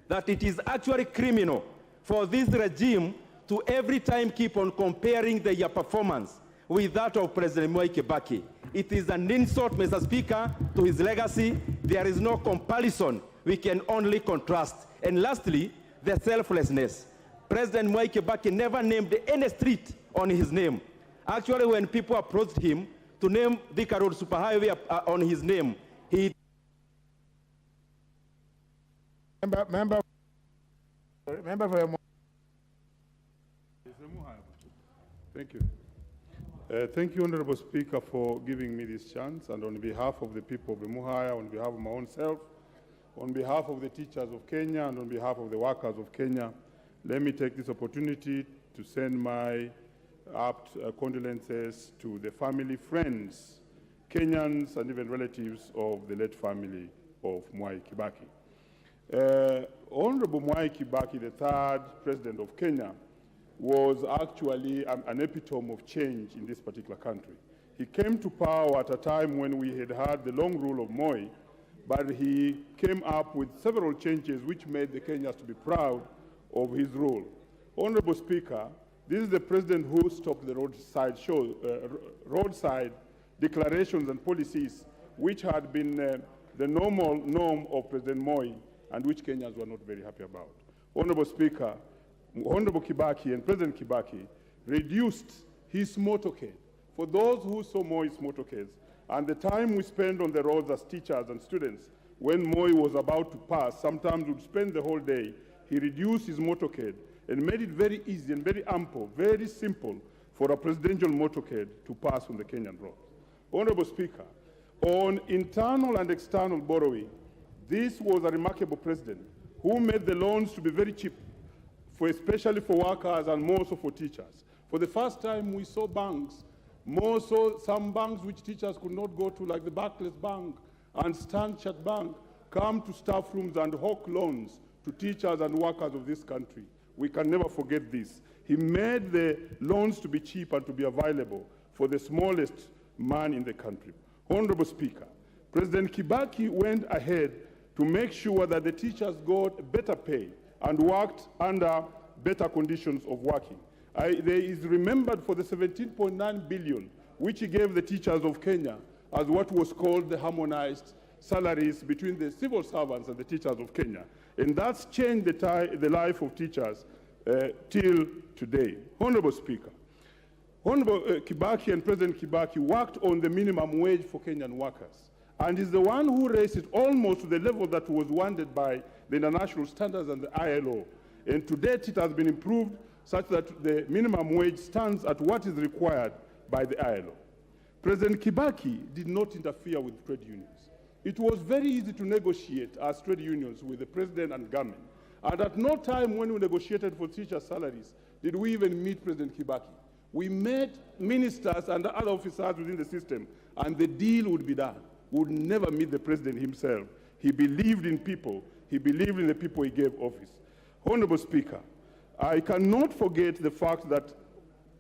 that it is actually criminal for this regime to every time keep on comparing their performance with that of President MWAI KIBAKI. It is an insult, Mr. Speaker, to his legacy. There is no comparison. We can only contrast. And lastly, the selflessness. President MWAI KIBAKI never named any street on his name. Actually, when people approached him to name Thika Road Superhighway on his name, he... Member for your... Thank you. Thank you, Honorable Speaker, for giving me this chance. And on behalf of the people of MWAI, on behalf of my own self, on behalf of the teachers of Kenya, and on behalf of the workers of Kenya, let me take this opportunity to send my apt condolences to the family, friends, Kenyans, and even relatives of the late family of MWAI KIBAKI. Honorable MWAI KIBAKI, the third president of Kenya, was actually an epitome of change in this particular country. He came to power at a time when we had had the long rule of Moi, but he came up with several changes which made the Kenyans to be proud of his rule. Honorable Speaker, this is the president who stopped the roadside declarations and policies which had been the norm of President Moi and which Kenyans were not very happy about. Honorable Speaker, Honorable KIBAKI and President KIBAKI reduced his motorcade. For those who saw Moi's motorcades, and the time we spent on the roads as teachers and students, when Moi was about to pass, sometimes we'd spend the whole day, he reduced his motorcade and made it very easy and very ample, very simple for a presidential motorcade to pass on the Kenyan roads. Honorable Speaker, on internal and external borrowing, this was a remarkable president who made the loans to be very cheap, especially for workers and more so for teachers. For the first time, we saw banks, more so some banks which teachers could not go to, like the Barclays Bank and Standard Bank, come to staff rooms and hawk loans to teachers and workers of this country. We can never forget this. He made the loans to be cheap and to be available for the smallest man in the country. Honorable Speaker, President KIBAKI went ahead to make sure that the teachers got better pay and worked under better conditions of working. There is remembered for the 17.9 billion which he gave the teachers of Kenya as what was called the harmonized salaries between the civil servants and the teachers of Kenya. And that's changed the life of teachers till today. Honorable Speaker, Honorable KIBAKI and President KIBAKI worked on the minimum wage for Kenyan workers, and is the one who raised it almost to the level that was wanted by the international standards and the ILO. And to date, it has been improved such that the minimum wage stands at what is required by the ILO. President KIBAKI did not interfere with trade unions. It was very easy to negotiate as trade unions with the president and government. And at no time when we negotiated for teacher salaries did we even meet President KIBAKI. We met ministers and other officers within the system, and the deal would be done. We would never meet the president himself. He believed in people. He believed in the people he gave office. Honorable Speaker, I cannot forget the fact that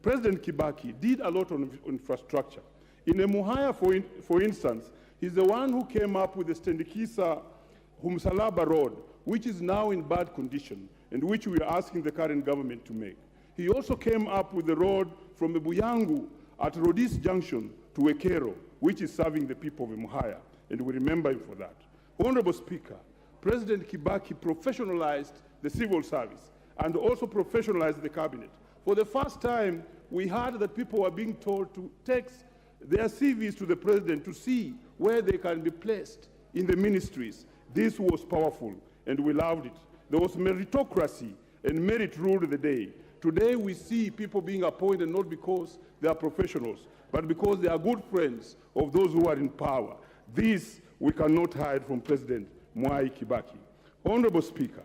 President Kibaki did a lot on infrastructure. In Emuhaya, for instance, he's the one who came up with the Stendikisa-Humsalaba Road, which is now in bad condition, and which we are asking the current government to make. He also came up with the road from the Buyangu at Rodis Junction to Ekero, which is serving the people of Emuhaya, and we remember him for that. Honorable Speaker, President Kibaki professionalized the civil service and also professionalized the cabinet. For the first time, we heard that people were being told to text their CVs to the president to see where they can be placed in the ministries. This was powerful, and we loved it. There was meritocracy, and merit ruled the day. Today, we see people being appointed not because they are professionals, but because they are good friends of those who are in power. This we cannot hide from President MWAI Kibaki. Honorable Speaker,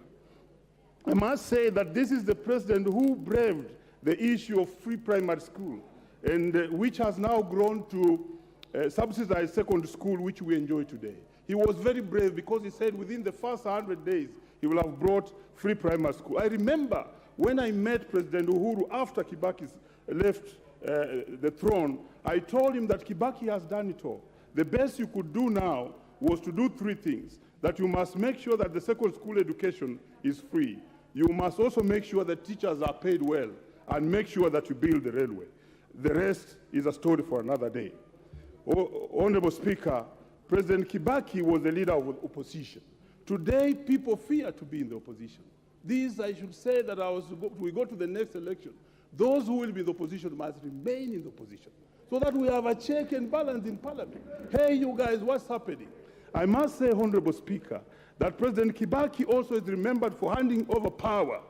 I must say that this is the president who braved the issue of free primary school, and which has now grown to subsidized secondary school, which we enjoy today. He was very brave because he said within the first 100 days, he will have brought free primary school. I remember when I met President Uhuru after Kibaki left the throne, I told him that Kibaki has done it all. The best you could do now was to do three things: that you must make sure that the secondary school education is free. You must also make sure that teachers are paid well, and make sure that you build the railway. The rest is a story for another day. Honorable Speaker, President Kibaki was the leader of opposition. Today, people fear to be in the opposition. This, I should say that we go to the next election. Those who will be in the opposition must remain in the opposition so that we have a check and balance in parliament. Hey, you guys, what's happening? I must say, Honorable Speaker, that President Kibaki also is remembered for handing over power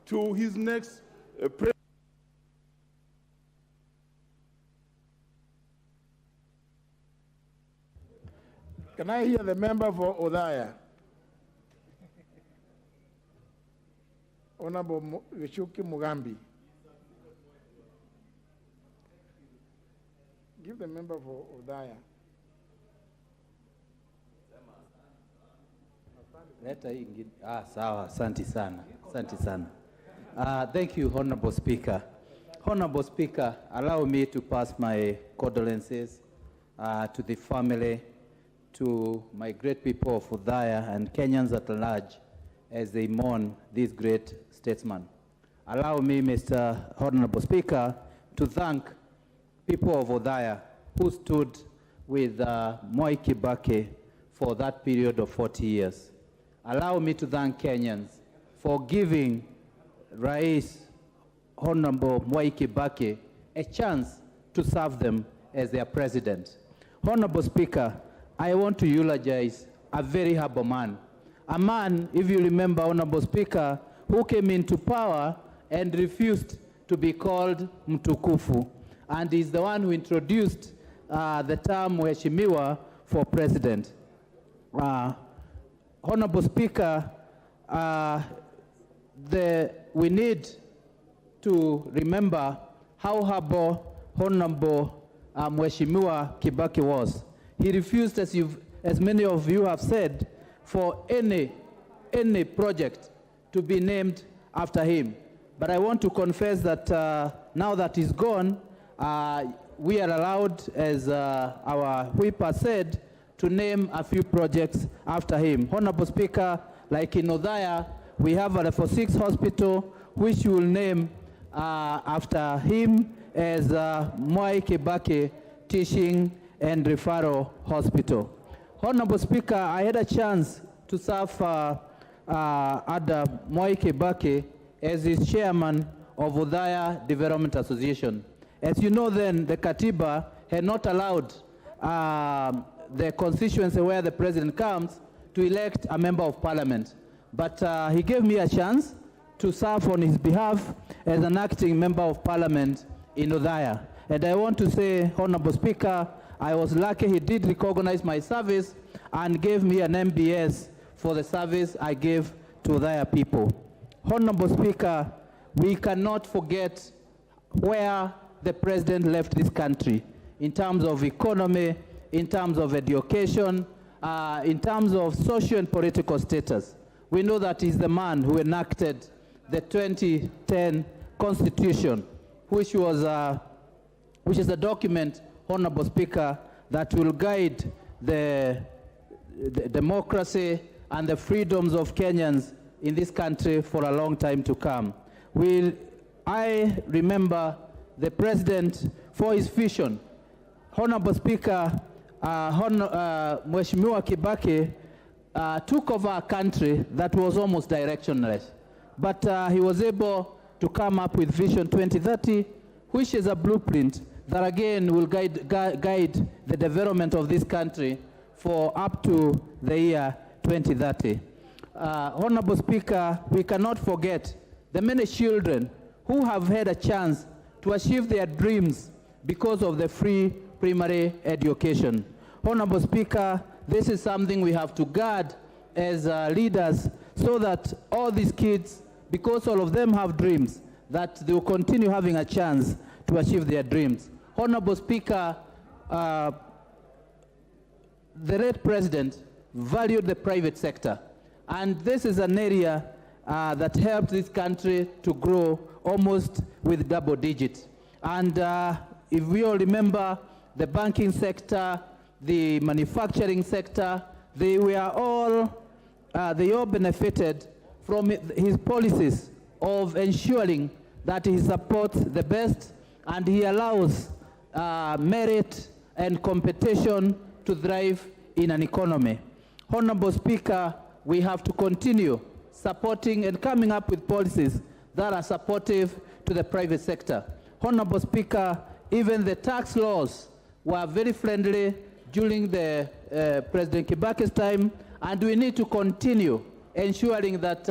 to his next president. Can I hear the member for Odaya? Honorable Gichuki Mugambi. Give the member for Odaya. Sawa, asante sana. Thank you, Honorable Speaker. Honorable Speaker, allow me to pass my condolences to the family, to my great people of Udaya and Kenyans at large as they mourn this great statesman. Allow me, Mr. Honorable Speaker, to thank people of Udaya who stood with MWAI Kibaki for that period of 40 years. Allow me to thank Kenyans for giving Rais Honorable MWAI Kibaki a chance to serve them as their president. Honorable Speaker, I want to eulogize a very humble man. A man, if you remember, Honorable Speaker, who came into power and refused to be called Mtukufu, and is the one who introduced the term Mheshimiwa for president. Honorable Speaker, we need to remember how humble Honorable Mheshimiwa Kibaki was. He refused, as many of you have said, for any project to be named after him. But I want to confess that now that he's gone, we are allowed, as our whip has said, to name a few projects after him. Honorable Speaker, like in Odaya, we have a level 6 hospital, which we will name after him as MWAI Kibaki Teaching and Referral Hospital. Honorable Speaker, I had a chance to serve at MWAI Kibaki as his chairman of Udaya Development Association. As you know then, the Katiba had not allowed the constituency where the president comes to elect a member of parliament. But he gave me a chance to serve on his behalf as an acting member of parliament in Udaya. And I want to say, Honorable Speaker, I was lucky he did recognize my service and gave me an MBS for the service I gave to Udaya people. Honorable Speaker, we cannot forget where the president left this country in terms of economy, in terms of education, in terms of social and political status. We know that he's the man who enacted the 2010 Constitution, which is a document, Honorable Speaker, that will guide the democracy and the freedoms of Kenyans in this country for a long time to come. I remember the president for his vision. Honorable Speaker, Mheshimiwa Kibaki took over a country that was almost directionless. But he was able to come up with Vision 2030, which is a blueprint that again will guide the development of this country for up to the year 2030. Honorable Speaker, we cannot forget the many children who have had a chance to achieve their dreams because of the free primary education. Honorable Speaker, this is something we have to guard as leaders so that all these kids, because all of them have dreams, that they will continue having a chance to achieve their dreams. Honorable Speaker, the late president valued the private sector, and this is an area that helped this country to grow almost with double digits. And if we all remember, the banking sector, the manufacturing sector, they all benefited from his policies of ensuring that he supports the best and he allows merit and competition to thrive in an economy. Honorable Speaker, we have to continue supporting and coming up with policies that are supportive to the private sector. Honorable Speaker, even the tax laws were very friendly during the President Kibaki's time, and we need to continue ensuring that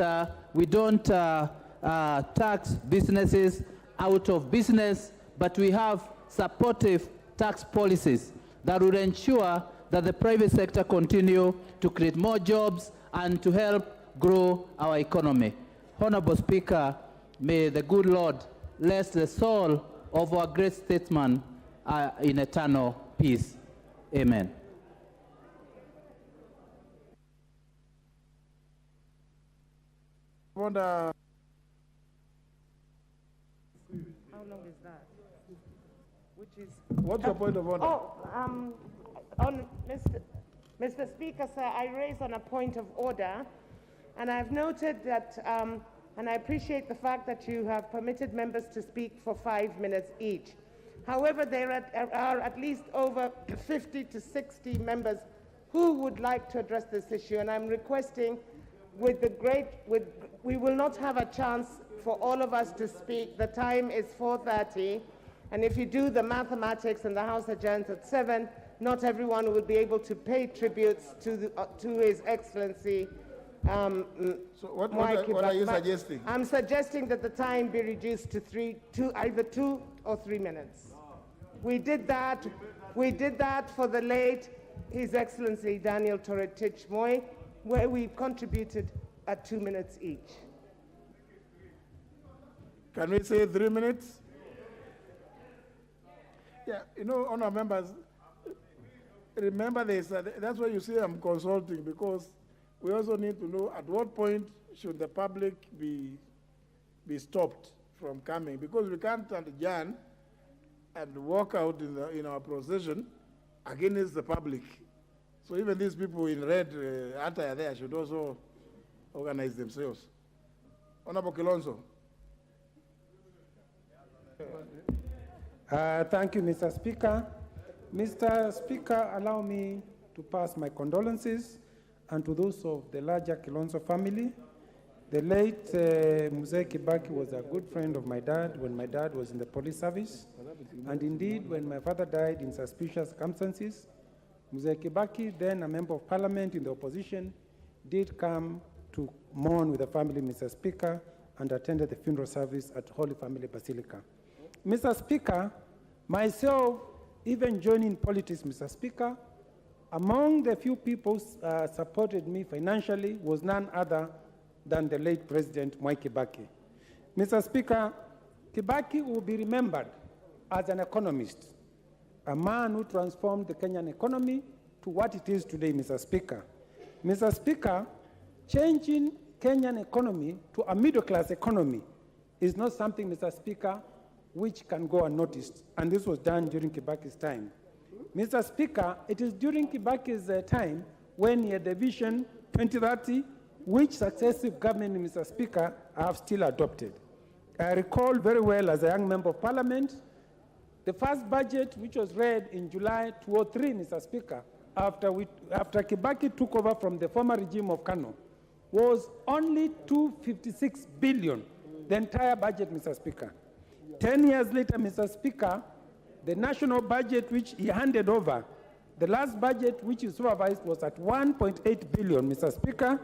we don't tax businesses out of business, but we have supportive tax policies that would ensure that the private sector continue to create more jobs and to help grow our economy. Honorable Speaker, may the good Lord rest the soul of our great statesman in eternal peace. Amen. How long is that? Which is... What's your point of order? On Mr. Speaker, sir, I raise on a point of order, and I've noted that, and I appreciate the fact that you have permitted members to speak for 5 minutes each. However, there are at least over 50 to 60 members who would like to address this issue, and I'm requesting we will not have a chance for all of us to speak. The time is 4:30, and if you do the mathematics and the House adjourns at 7, not everyone will be able to pay tributes to His Excellency. So what are you suggesting? I'm suggesting that the time be reduced to either 2 or 3 minutes. We did that for the late His Excellency Daniel Toroitich Moi, where we contributed at 2 minutes each. Can we say 3 minutes? Yeah, you know, honourable members, remember this, that's why you see I'm consulting, because we also need to know at what point should the public be stopped from coming, because we can't adjourn and walk out in our procession against the public. So even these people in red attire there should also organize themselves. Honorable Kilonzo. Thank you, Mr. Speaker. Mr. Speaker, allow me to pass my condolences and to those of the larger Kilonzo family. The late Mzee Kibaki was a good friend of my dad when my dad was in the police service. And indeed, when my father died in suspicious circumstances, Mzee Kibaki, then a member of parliament in the opposition, did come to mourn with the family, Mr. Speaker, and attended the funeral service at Holy Family Basilica. Mr. Speaker, myself, even joining politics, Mr. Speaker, among the few people supported me financially was none other than the late President Mwai Kibaki. Mr. Speaker, Kibaki will be remembered as an economist, a man who transformed the Kenyan economy to what it is today, Mr. Speaker. Mr. Speaker, changing Kenyan economy to a middle-class economy is not something, Mr. Speaker, which can go unnoticed, and this was done during Kibaki's time. Mr. Speaker, it is during Kibaki's time when he had the Vision 2030, which successive government, Mr. Speaker, have still adopted. I recall very well as a young member of parliament, the first budget, which was read in July 2003, Mr. Speaker, after Kibaki took over from the former regime of Kano, was only 256 billion, the entire budget, Mr. Speaker. 10 years later, Mr. Speaker, the national budget which he handed over, the last budget which he supervised was at 1.8 billion, Mr. Speaker.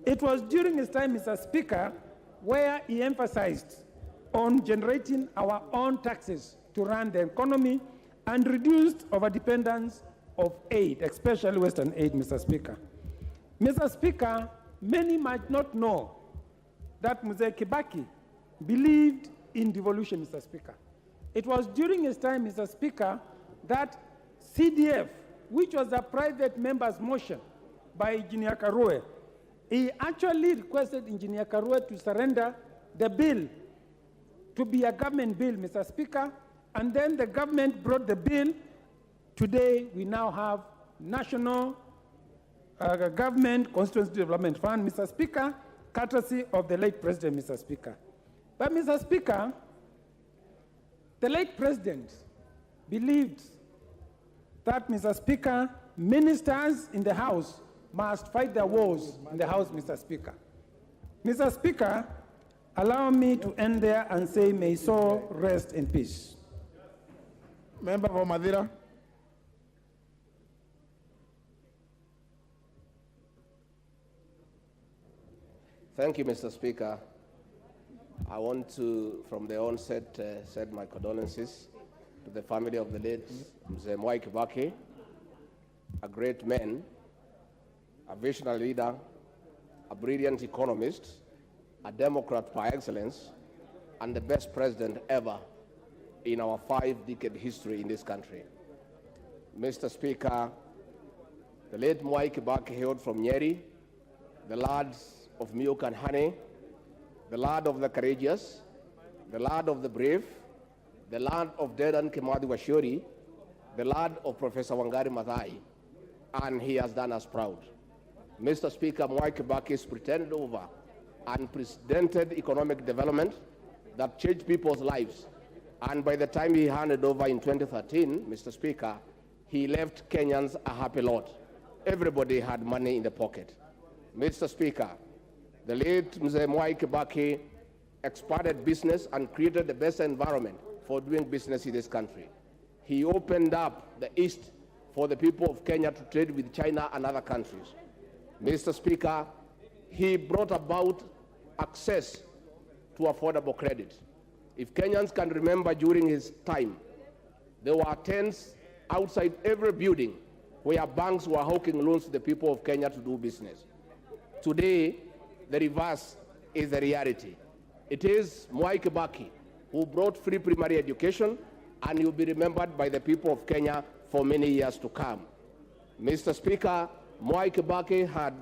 It was during his time, Mr. Speaker, where he emphasized on generating our own taxes to run the economy and reduced overdependence of aid, especially Western aid, Mr. Speaker. Mr. Speaker, many might not know that Mzee Kibaki believed in devolution, Mr. Speaker. It was during his time, Mr. Speaker, that CDF, which was a private member's motion by Engineer Karue, he actually requested Engineer Karue to surrender the bill to be a government bill, Mr. Speaker, and then the government brought the bill. Today, we now have National Government Constituency Development Fund, Mr. Speaker, courtesy of the late President, Mr. Speaker. But, Mr. Speaker, the late President believed that, Mr. Speaker, ministers in the House must fight their wars in the House, Mr. Speaker. Mr. Speaker, allow me to end there and say, may his soul rest in peace. Member for Madira. Thank you, Mr. Speaker. I want to, from the onset, send my condolences to the family of the late Mzee MWAI Kibaki, a great man, a visionary leader, a brilliant economist, a Democrat par excellence, and the best president ever in our 5-decade history in this country. Mr. Speaker, the late MWAI Kibaki hailed from Nyeri, the lads of milk and honey, the land of the courageous, the land of the brave, the land of Dedan Kimathi Washuri, the land of Professor Wangari Maathai, and he has done us proud. Mr. Speaker, MWAI Kibaki's pretended over unprecedented economic development that changed people's lives, and by the time he handed over in 2013, Mr. Speaker, he left Kenyans a happy lot. Everybody had money in the pocket. Mr. Speaker, the late Mzee MWAI Kibaki expanded business and created the best environment for doing business in this country. He opened up the East for the people of Kenya to trade with China and other countries. Mr. Speaker, he brought about access to affordable credit. If Kenyans can remember during his time, there were tents outside every building where banks were hawking loans to the people of Kenya to do business. Today, the reverse is the reality. It is MWAI Kibaki who brought free primary education, and he'll be remembered by the people of Kenya for many years to come. Mr. Speaker, MWAI Kibaki had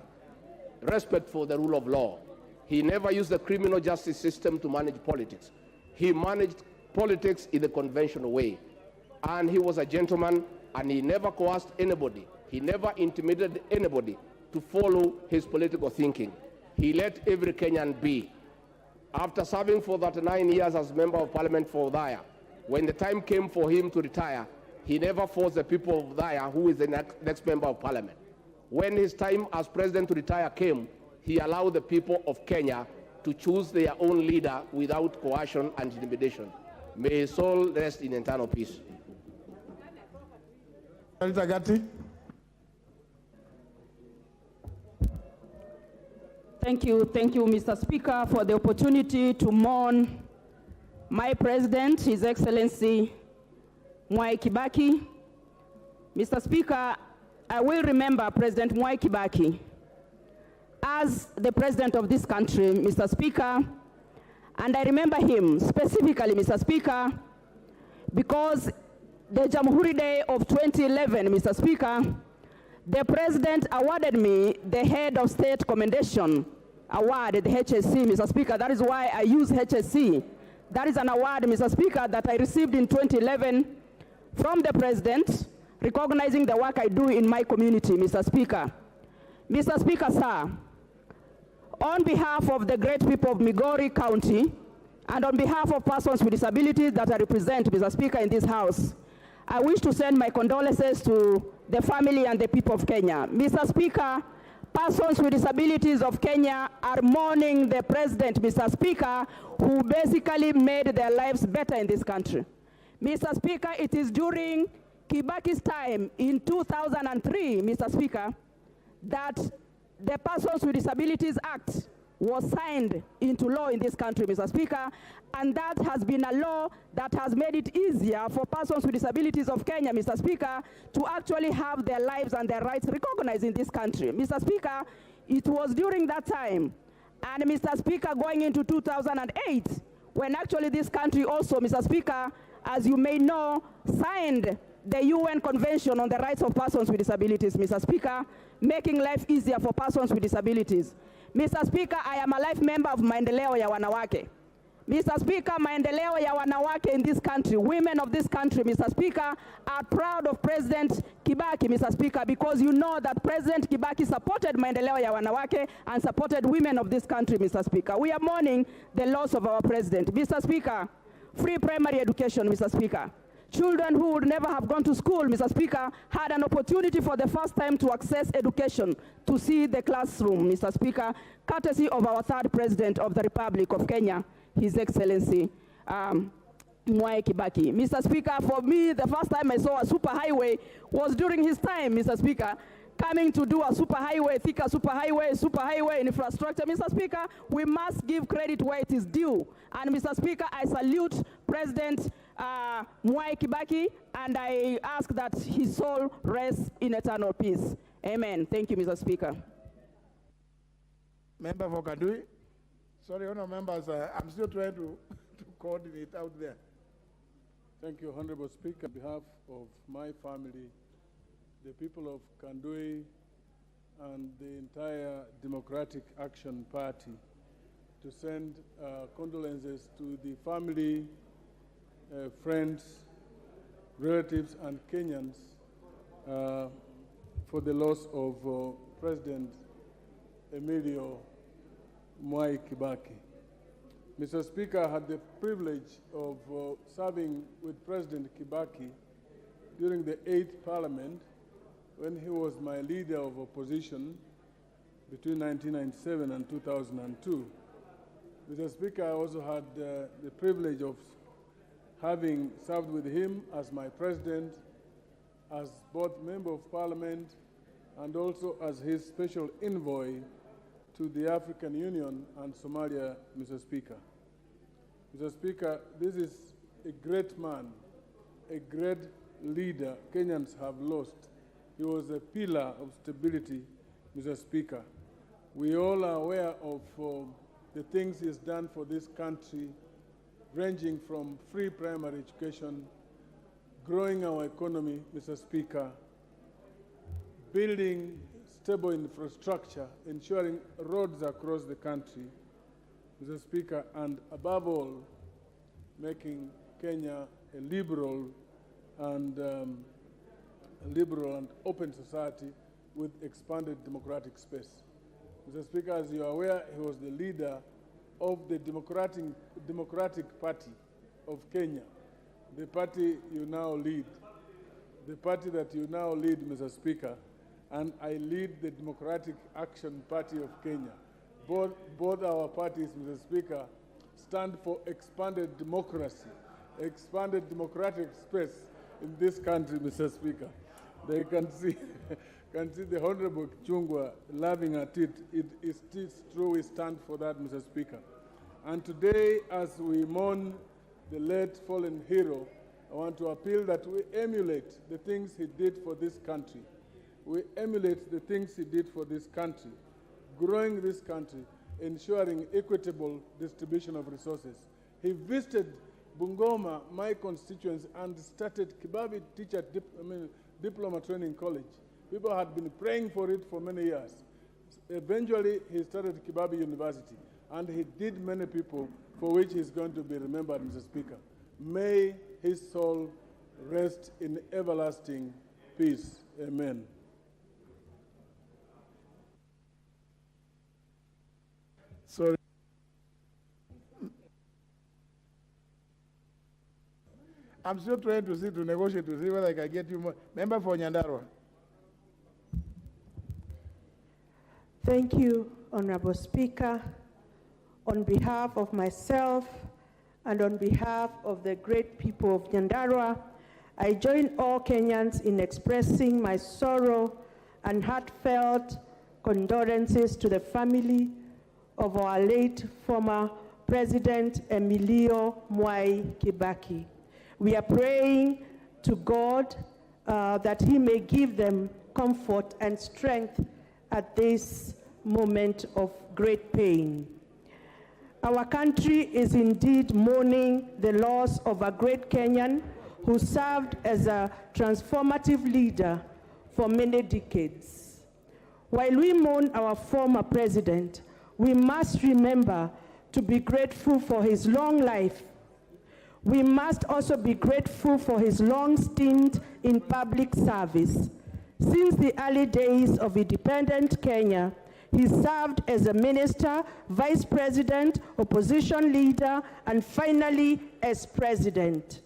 respect for the rule of law. He never used the criminal justice system to manage politics. He managed politics in the conventional way. And he was a gentleman, and he never coerced anybody. He never intimidated anybody to follow his political thinking. He let every Kenyan be. After serving for 39 years as Member of Parliament for Udaya, when the time came for him to retire, he never forced the people of Udaya, who is the next Member of Parliament. When his time as President to retire came, he allowed the people of Kenya to choose their own leader without coercion and intimidation. May his soul rest in eternal peace. Thank you, Mr. Speaker, for the opportunity to mourn my President, His Excellency MWAI Kibaki. Mr. Speaker, I will remember President MWAI Kibaki as the President of this country, Mr. Speaker, and I remember him specifically, Mr. Speaker, because the Jamhuri Day of 2011, Mr. Speaker, the President awarded me the Head of State Commendation award, the HSC, Mr. Speaker. That is why I use HSC. That is an award, Mr. Speaker, that I received in 2011 from the President, recognizing the work I do in my community, Mr. Speaker. Mr. Speaker, sir, on behalf of the great people of Migori County, and on behalf of persons with disabilities that I represent, Mr. Speaker, in this House, I wish to send my condolences to the family and the people of Kenya. Mr. Speaker, persons with disabilities of Kenya are mourning the President, Mr. Speaker, who basically made their lives better in this country. Mr. Speaker, it is during Kibaki's time in 2003, Mr. Speaker, that the Persons with Disabilities Act was signed into law in this country, Mr. Speaker, and that has been a law that has made it easier for persons with disabilities of Kenya, Mr. Speaker, to actually have their lives and their rights recognized in this country. Mr. Speaker, it was during that time, and Mr. Speaker, going into 2008, when actually this country also, Mr. Speaker, as you may know, signed the UN Convention on the Rights of Persons with Disabilities, Mr. Speaker, making life easier for persons with disabilities. Mr. Speaker, I am a life member of Maendeleo ya Wanawake. Mr. Speaker, Maendeleo ya Wanawake in this country, women of this country, Mr. Speaker, are proud of President Kibaki, Mr. Speaker, because you know that President Kibaki supported Maendeleo ya Wanawake and supported women of this country, Mr. Speaker. We are mourning the loss of our president. Mr. Speaker, free primary education, Mr. Speaker. Children who would never have gone to school, Mr. Speaker, had an opportunity for the first time to access education, to see the classroom, Mr. Speaker, courtesy of our third President of the Republic of Kenya, His Excellency MWAI KIBAKI. Mr. Speaker, for me, the first time I saw a superhighway was during his time, Mr. Speaker, coming to do a superhighway, Thika superhighway infrastructure. Mr. Speaker, we must give credit where it is due. And Mr. Speaker, I salute President MWAI KIBAKI, and I ask that his soul rests in eternal peace. Amen. Thank you, Mr. Speaker. Member for Kadui. Sorry, honourable members, I'm still trying to coordinate out there. Thank you, Honourable Speaker. On behalf of my family, the people of Kandui, and the entire Democratic Action Party, to send condolences to the family, friends, relatives, and Kenyans for the loss of President Emilio MWAI KIBAKI. Mr. Speaker, I had the privilege of serving with President KIBAKI during the 8th Parliament when he was my leader of opposition between 1997 and 2002. Mr. Speaker, I also had the privilege of having served with him as my president, as both Member of Parliament, and also as his special envoy to the African Union and Somalia, Mr. Speaker. Mr. Speaker, this is a great man, a great leader Kenyans have lost. He was a pillar of stability, Mr. Speaker. We all are aware of the things he has done for this country, ranging from free primary education, growing our economy, Mr. Speaker, building stable infrastructure, ensuring roads across the country, Mr. Speaker, and above all, making Kenya a liberal and open society with expanded democratic space. Mr. Speaker, as you are aware, he was the leader of the Democratic Party of Kenya, the party you now lead. The party that you now lead, Mr. Speaker, and I lead the Democratic Action Party of Kenya. Both our parties, Mr. Speaker, stand for expanded democracy, expanded democratic space in this country, Mr. Speaker. They can see the Honorable Chungwa laughing at it. It is true we stand for that, Mr. Speaker. And today, as we mourn the late fallen hero, I want to appeal that we emulate the things he did for this country. We emulate the things he did for this country, growing this country, ensuring equitable distribution of resources. He visited Bungoma, my constituency, and started Kibabi Diploma Training College. People had been praying for it for many years. Eventually, he started Kibabi University, and he did many people for which he's going to be remembered, Mr. Speaker. May his soul rest in everlasting peace. Amen. Sorry. I'm still trying to negotiate to see whether I can get you more. Member for Nyandarua. Thank you, Honorable Speaker. On behalf of myself and on behalf of the great people of Nyandarua, I join all Kenyans in expressing my sorrow and heartfelt condolences to the family of our late former President Emilio MWAI Kibaki. We are praying to God that he may give them comfort and strength at this moment of great pain. Our country is indeed mourning the loss of a great Kenyan who served as a transformative leader for many decades. While we mourn our former president, we must remember to be grateful for his long life. We must also be grateful for his long stint in public service. Since the early days of independent Kenya, he served as a minister, vice president, opposition leader, and finally as president.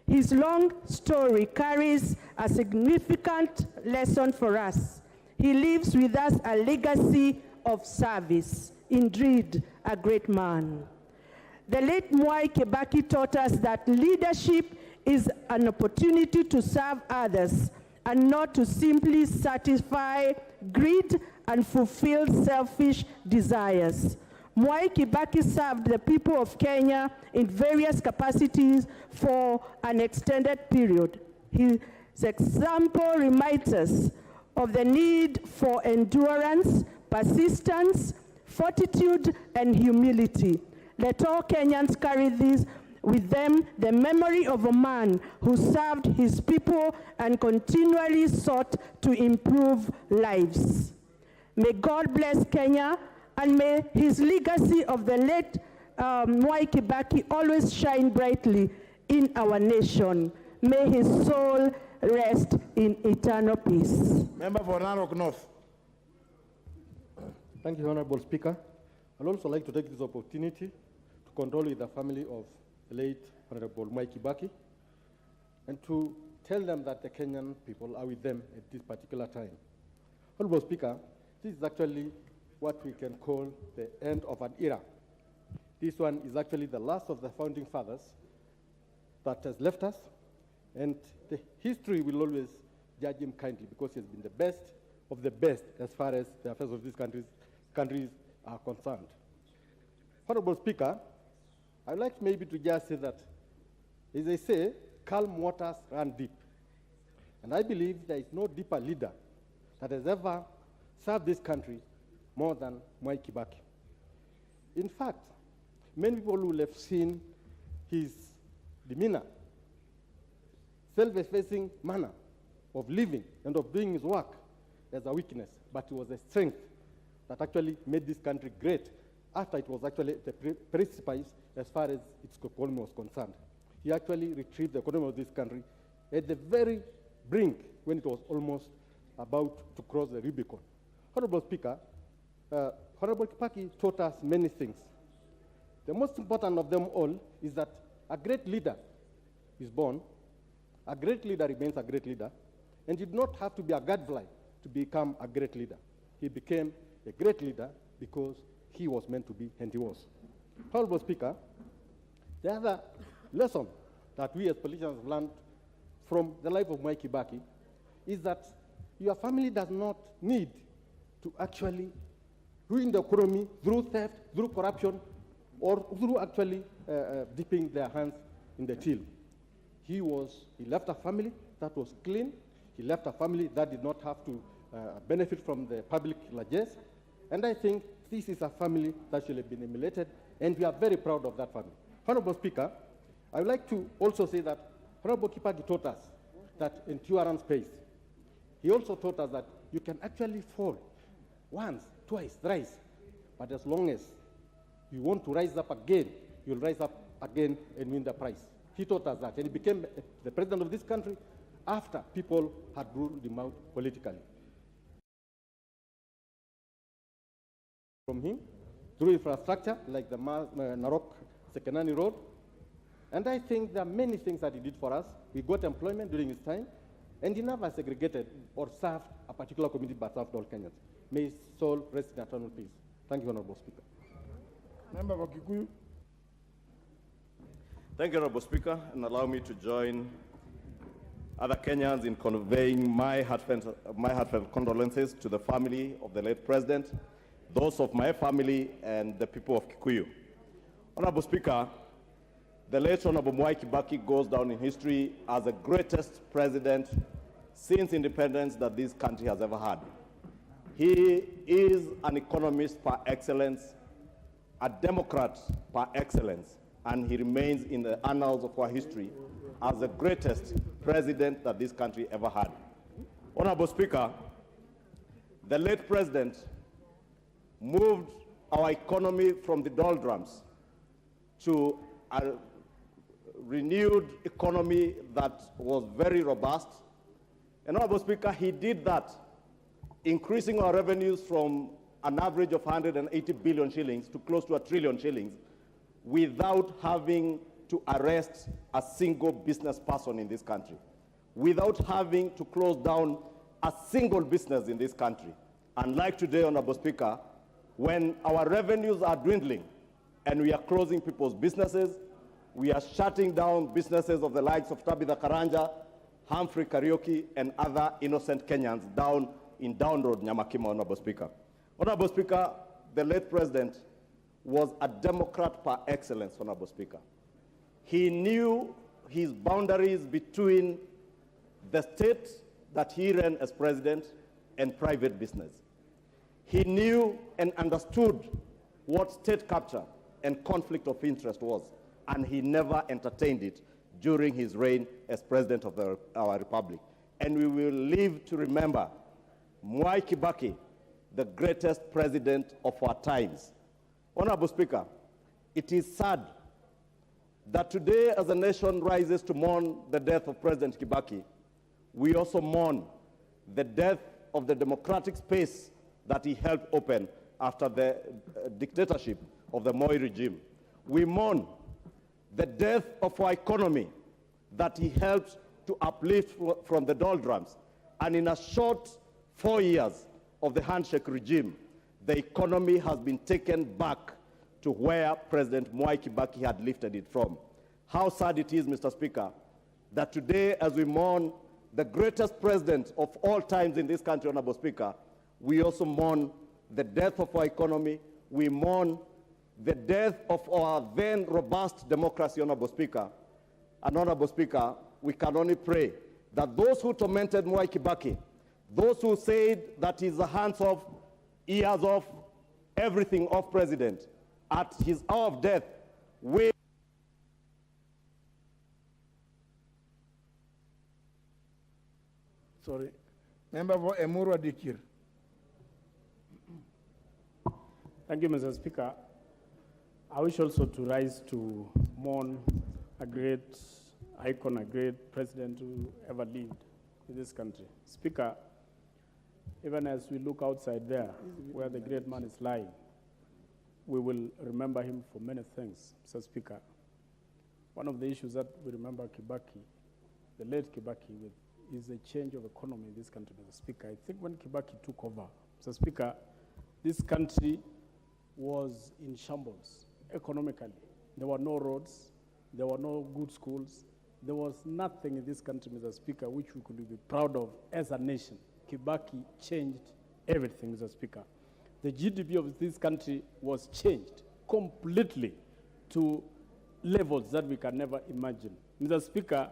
His long story carries a significant lesson for us. He leaves with us a legacy of service, indeed a great man. The late MWAI Kibaki taught us that leadership is an opportunity to serve others and not to simply satisfy greed and fulfill selfish desires. MWAI Kibaki served the people of Kenya in various capacities for an extended period. His example reminds us of the need for endurance, persistence, fortitude, and humility. Let all Kenyans carry this with them, the memory of a man who served his people and continually sought to improve lives. May God bless Kenya, and may his legacy of the late MWAI Kibaki always shine brightly in our nation. May his soul rest in eternal peace. Member for Narok North. Thank you, Honorable Speaker. I'd also like to take this opportunity to condole with the family of the late Honorable MWAI Kibaki and to tell them that the Kenyan people are with them at this particular time. Honorable Speaker, this is actually what we can call the end of an era. This one is actually the last of the founding fathers that has left us, and the history will always judge him kindly because he has been the best of the best as far as the affairs of these countries are concerned. Honorable Speaker, I'd like maybe to just say that, as they say, calm waters run deep. And I believe there is no deeper leader that has ever served this country more than MWAI Kibaki. In fact, many people will have seen his demeanor, self-effacing manner of living and of doing his work as a weakness, but it was a strength that actually made this country great after it was actually the precipice as far as its economy was concerned. He actually retrieved the economy of this country at the very brink when it was almost about to cross the Rubicon. Honorable Speaker, Honorable Kibaki taught us many things. The most important of them all is that a great leader is born, a great leader remains a great leader, and did not have to be a gadfly to become a great leader. He became a great leader because he was meant to be, and he was. Honorable Speaker, the other lesson that we as politicians have learned from the life of MWAI Kibaki is that your family does not need to actually ruin the economy through theft, through corruption, or through actually dipping their hands in the till. He left a family that was clean. He left a family that did not have to benefit from the public largesse. And I think this is a family that should have been emulated, and we are very proud of that family. Honorable Speaker, I would like to also say that Honorable Kibaki taught us that endurance pays. He also taught us that you can actually fall once, twice, thrice. But as long as you want to rise up again, you'll rise up again and win the prize. He taught us that, and he became the president of this country after people had ruled him out politically. From him, through infrastructure like the Narok-Sekenani Road, and I think there are many things that he did for us. We got employment during his time, and he never segregated or served a particular community but served all Kenyans. May his soul rest in eternal peace. Thank you, Honorable Speaker. Member for Kikuyu. Thank you, Honorable Speaker, and allow me to join other Kenyans in conveying my heartfelt condolences to the family of the late President, those of my family, and the people of Kikuyu. Honorable Speaker, the late Honorable MWAI KIBAKI goes down in history as the greatest president since independence that this country has ever had. He is an economist par excellence, a Democrat par excellence, and he remains in the annals of our history as the greatest president that this country ever had. Honorable Speaker, the late president moved our economy from the doldrums to a renewed economy that was very robust. And Honorable Speaker, he did that, increasing our revenues from an average of 180 billion shillings to close to 1 trillion shillings without having to arrest a single business person in this country, without having to close down a single business in this country. Unlike today, Honorable Speaker, when our revenues are dwindling and we are closing people's businesses, we are shutting down businesses of the likes of Tabitha Karanja, Humphrey Karaoke, and other innocent Kenyans down in Down Road, Nyamakima, Honorable Speaker. Honorable Speaker, the late president was a Democrat par excellence, Honorable Speaker. He knew his boundaries between the state that he ran as president and private business. He knew and understood what state capture and conflict of interest was, and he never entertained it during his reign as president of our republic. And we will live to remember MWAI KIBAKI, the greatest president of our times. Honorable Speaker, it is sad that today, as a nation rises to mourn the death of President KIBAKI, we also mourn the death of the democratic space that he helped open after the dictatorship of the Moi regime. We mourn the death of our economy that he helped to uplift from the doldrums. And in a short 4 years of the handshake regime, the economy has been taken back to where President MWAI KIBAKI had lifted it from. How sad it is, Mr. Speaker, that today, as we mourn the greatest president of all times in this country, Honorable Speaker, we also mourn the death of our economy. We mourn the death of our then robust democracy, Honorable Speaker. And Honorable Speaker, we can only pray that those who tormented MWAI KIBAKI, those who said that he's the hands off, ears off, everything off president, at his hour of death, we Sorry. Member for Emuru Adikir. Thank you, Mr. Speaker. I wish also to rise to mourn a great icon, a great president who ever lived in this country. Speaker, even as we look outside there, where the great man is lying, we will remember him for many things, Mr. Speaker. One of the issues that we remember KIBAKI, the late KIBAKI, with is a change of economy in this country, Mr. Speaker. I think when KIBAKI took over, Mr. Speaker, this country was in shambles economically. There were no roads, there were no good schools, there was nothing in this country, Mr. Speaker, which we could be proud of as a nation. KIBAKI changed everything, Mr. Speaker. The GDP of this country was changed completely to levels that we can never imagine. Mr. Speaker,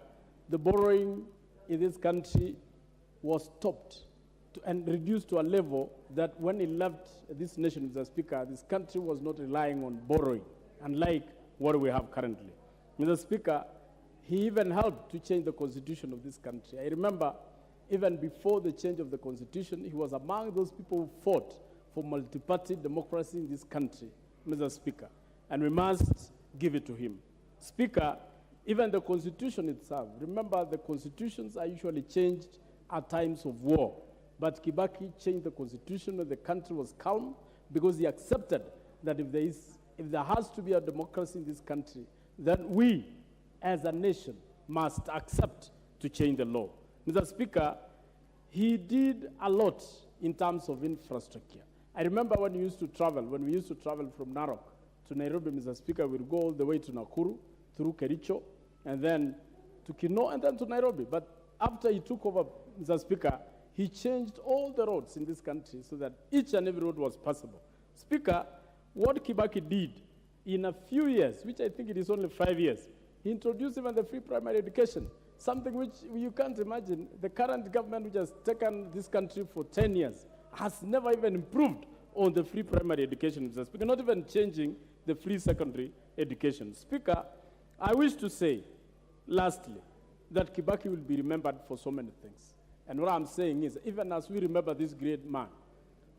the borrowing in this country was stopped and reduced to a level that when he left this nation, Mr. Speaker, this country was not relying on borrowing, unlike what we have currently. Mr. Speaker, he even helped to change the constitution of this country. I remember even before the change of the constitution, he was among those people who fought for multi-party democracy in this country, Mr. Speaker, and we must give it to him. Speaker, even the Constitution itself, remember the constitutions are usually changed at times of war, but Kibaki changed the Constitution when the country was calm because he accepted that if there has to be a democracy in this country, then we as a nation must accept to change the law. Mr. Speaker, he did a lot in terms of infrastructure. I remember when we used to travel from Narok to Nairobi, Mr. Speaker, we'd go all the way to Nakuru, through Kericho, and then to Kino, and then to Nairobi. But after he took over, Mr. Speaker, he changed all the roads in this country so that each and every road was passable. Speaker, what Kibaki did in a few years, which I think it is only 5 years, he introduced even the free primary education, something which you can't imagine. The current government, which has taken this country for 10 years, has never even improved on the free primary education, Mr. Speaker, not even changing the free secondary education. Speaker, I wish to say, lastly, that Kibaki will be remembered for so many things. And what I'm saying is, even as we remember this great man,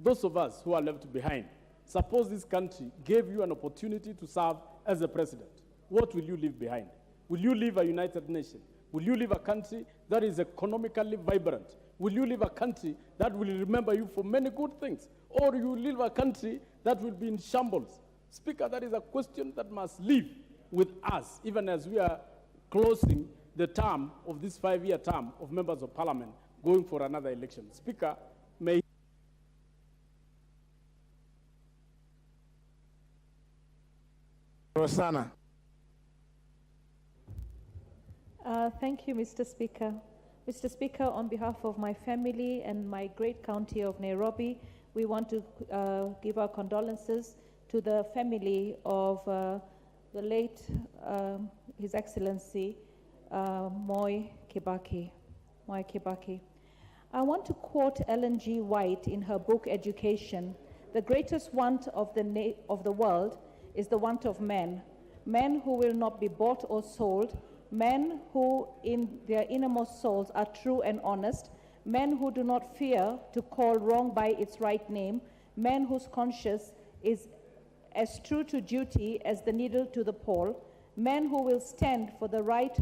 those of us who are left behind, suppose this country gave you an opportunity to serve as a president, what will you leave behind? Will you leave a united nation? Will you leave a country that is economically vibrant? Will you leave a country that will remember you for many good things? Or will you leave a country that will be in shambles? Speaker, that is a question that must live with us, even as we are closing the term of this 5-year term of members of parliament going for another election. Speaker, may Rosanna. Thank you, Mr. Speaker. Mr. Speaker, on behalf of my family and my great county of Nairobi, we want to give our condolences to the family of the late His Excellency MWAI Kibaki. I want to quote Ellen G. White in her book Education. The greatest want of the world is the want of men who will not be bought or sold, men who in their innermost souls are true and honest, men who do not fear to call wrong by its right name, men whose conscience is as true to duty as the needle to the pole, men who will stand for the right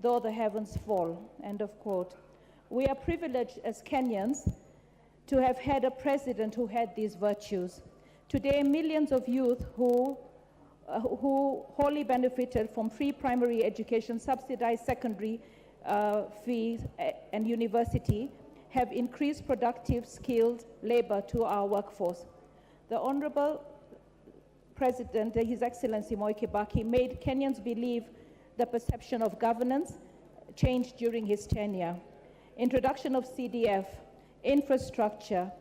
though the heavens fall. End of quote. We are privileged as Kenyans to have had a president who had these virtues. Today, millions of youth who wholly benefited from free primary education, subsidized secondary fees, and university have increased productive, skilled labor to our workforce. The Honorable President, His Excellency MWAI Kibaki, made Kenyans believe the perception of governance changed during his tenure. Introduction of CDF, infrastructure.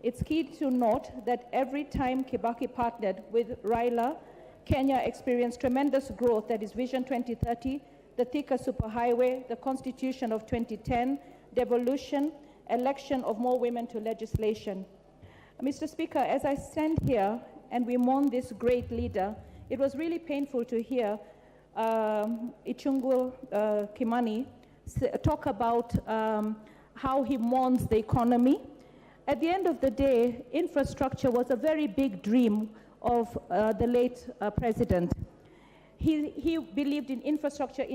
It's key to note that every time Kibaki partnered with Raila, Kenya experienced tremendous growth, that is Vision 2030, the Thika Superhighway, the Constitution of 2010, devolution, election of more women to legislation. Mr. Speaker, as I stand here and we mourn this great leader, it was really painful to hear Ichung'wah Kimani talk about how he mourns the economy. At the end of the day, infrastructure was a very big dream of the late president. He believed in infrastructure.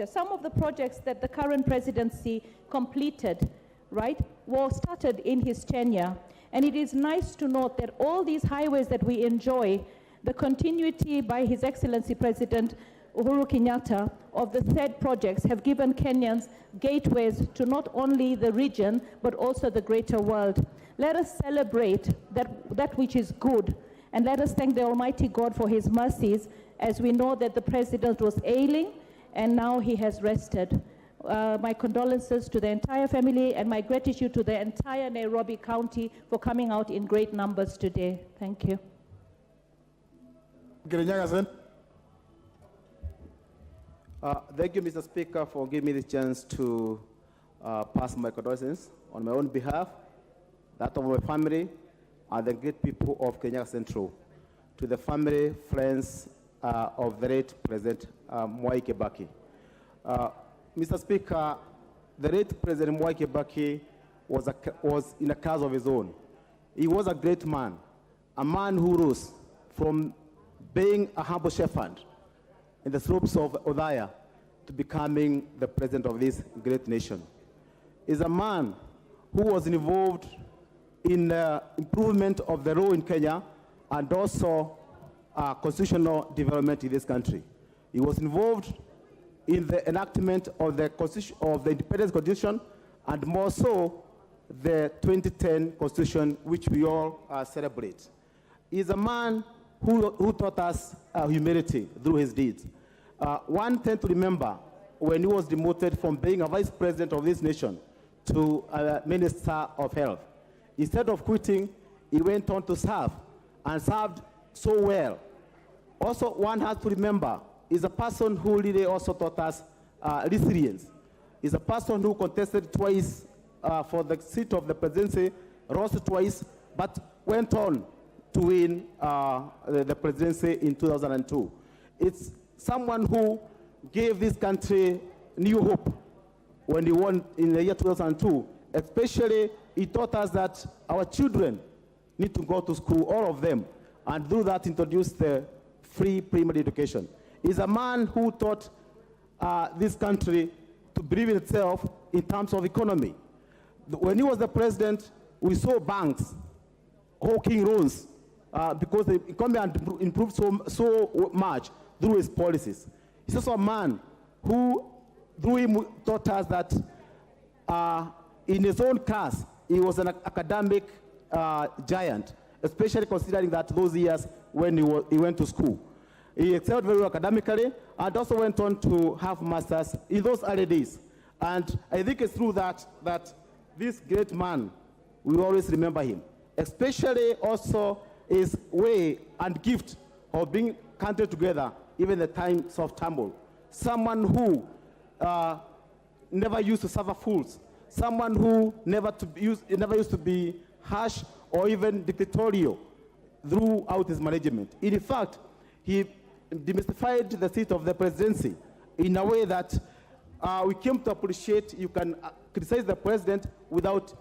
Some of the projects that the current presidency completed, right, were started in his tenure. And it is nice to note that all these highways that we enjoy, the continuity by His Excellency President Uhuru Kenyatta of the said projects have given Kenyans gateways to not only the region, but also the greater world. Let us celebrate that which is good, and let us thank the Almighty God for His mercies, as we know that the President was ailing, and now he has rested. My condolences to the entire family, and my gratitude to the entire Nairobi County for coming out in great numbers today. Thank you. Thank you, Mr. Speaker, for giving me the chance to pass my condolences on my own behalf, that of my family, and the great people of Kenya Central, to the family, friends of the late President MWAI Kibaki. Mr. Speaker, the late President MWAI Kibaki was in a class of his own. He was a great man, a man who rose from being a humble shepherd in the slopes of Othaya to becoming the president of this great nation. He's a man who was involved in the improvement of the law in Kenya and also constitutional development in this country. He was involved in the enactment of the Independence Constitution and more so the 2010 Constitution, which we all celebrate. He's a man who taught us humility through his deeds. One thing to remember, when he was demoted from being a vice president of this nation to a minister of health, instead of quitting, he went on to serve and served so well. Also, one has to remember, he's a person who really also taught us resilience. He's a person who contested twice for the seat of the presidency, lost twice, but went on to win the presidency in 2002. It's someone who gave this country new hope when he won in the year 2002. Especially, he taught us that our children need to go to school, all of them, and through that introduced the free primary education. He's a man who taught this country to believe in itself in terms of economy. When he was the president, we saw banks hawking loans because the economy had improved so much through his policies. He's also a man who, through him, taught us that in his own class, he was an academic giant, especially considering that those years when he went to school. He excelled very well academically and also went on to have masters in those early days. And I think it's true that this great man, we always remember him, especially also his way and gift of being country together, even in the times of turmoil. Someone who never used to suffer fools, someone who never used to be harsh or even dictatorial throughout his management. In fact, he demystified the seat of the presidency in a way that we came to appreciate. You can criticize the president without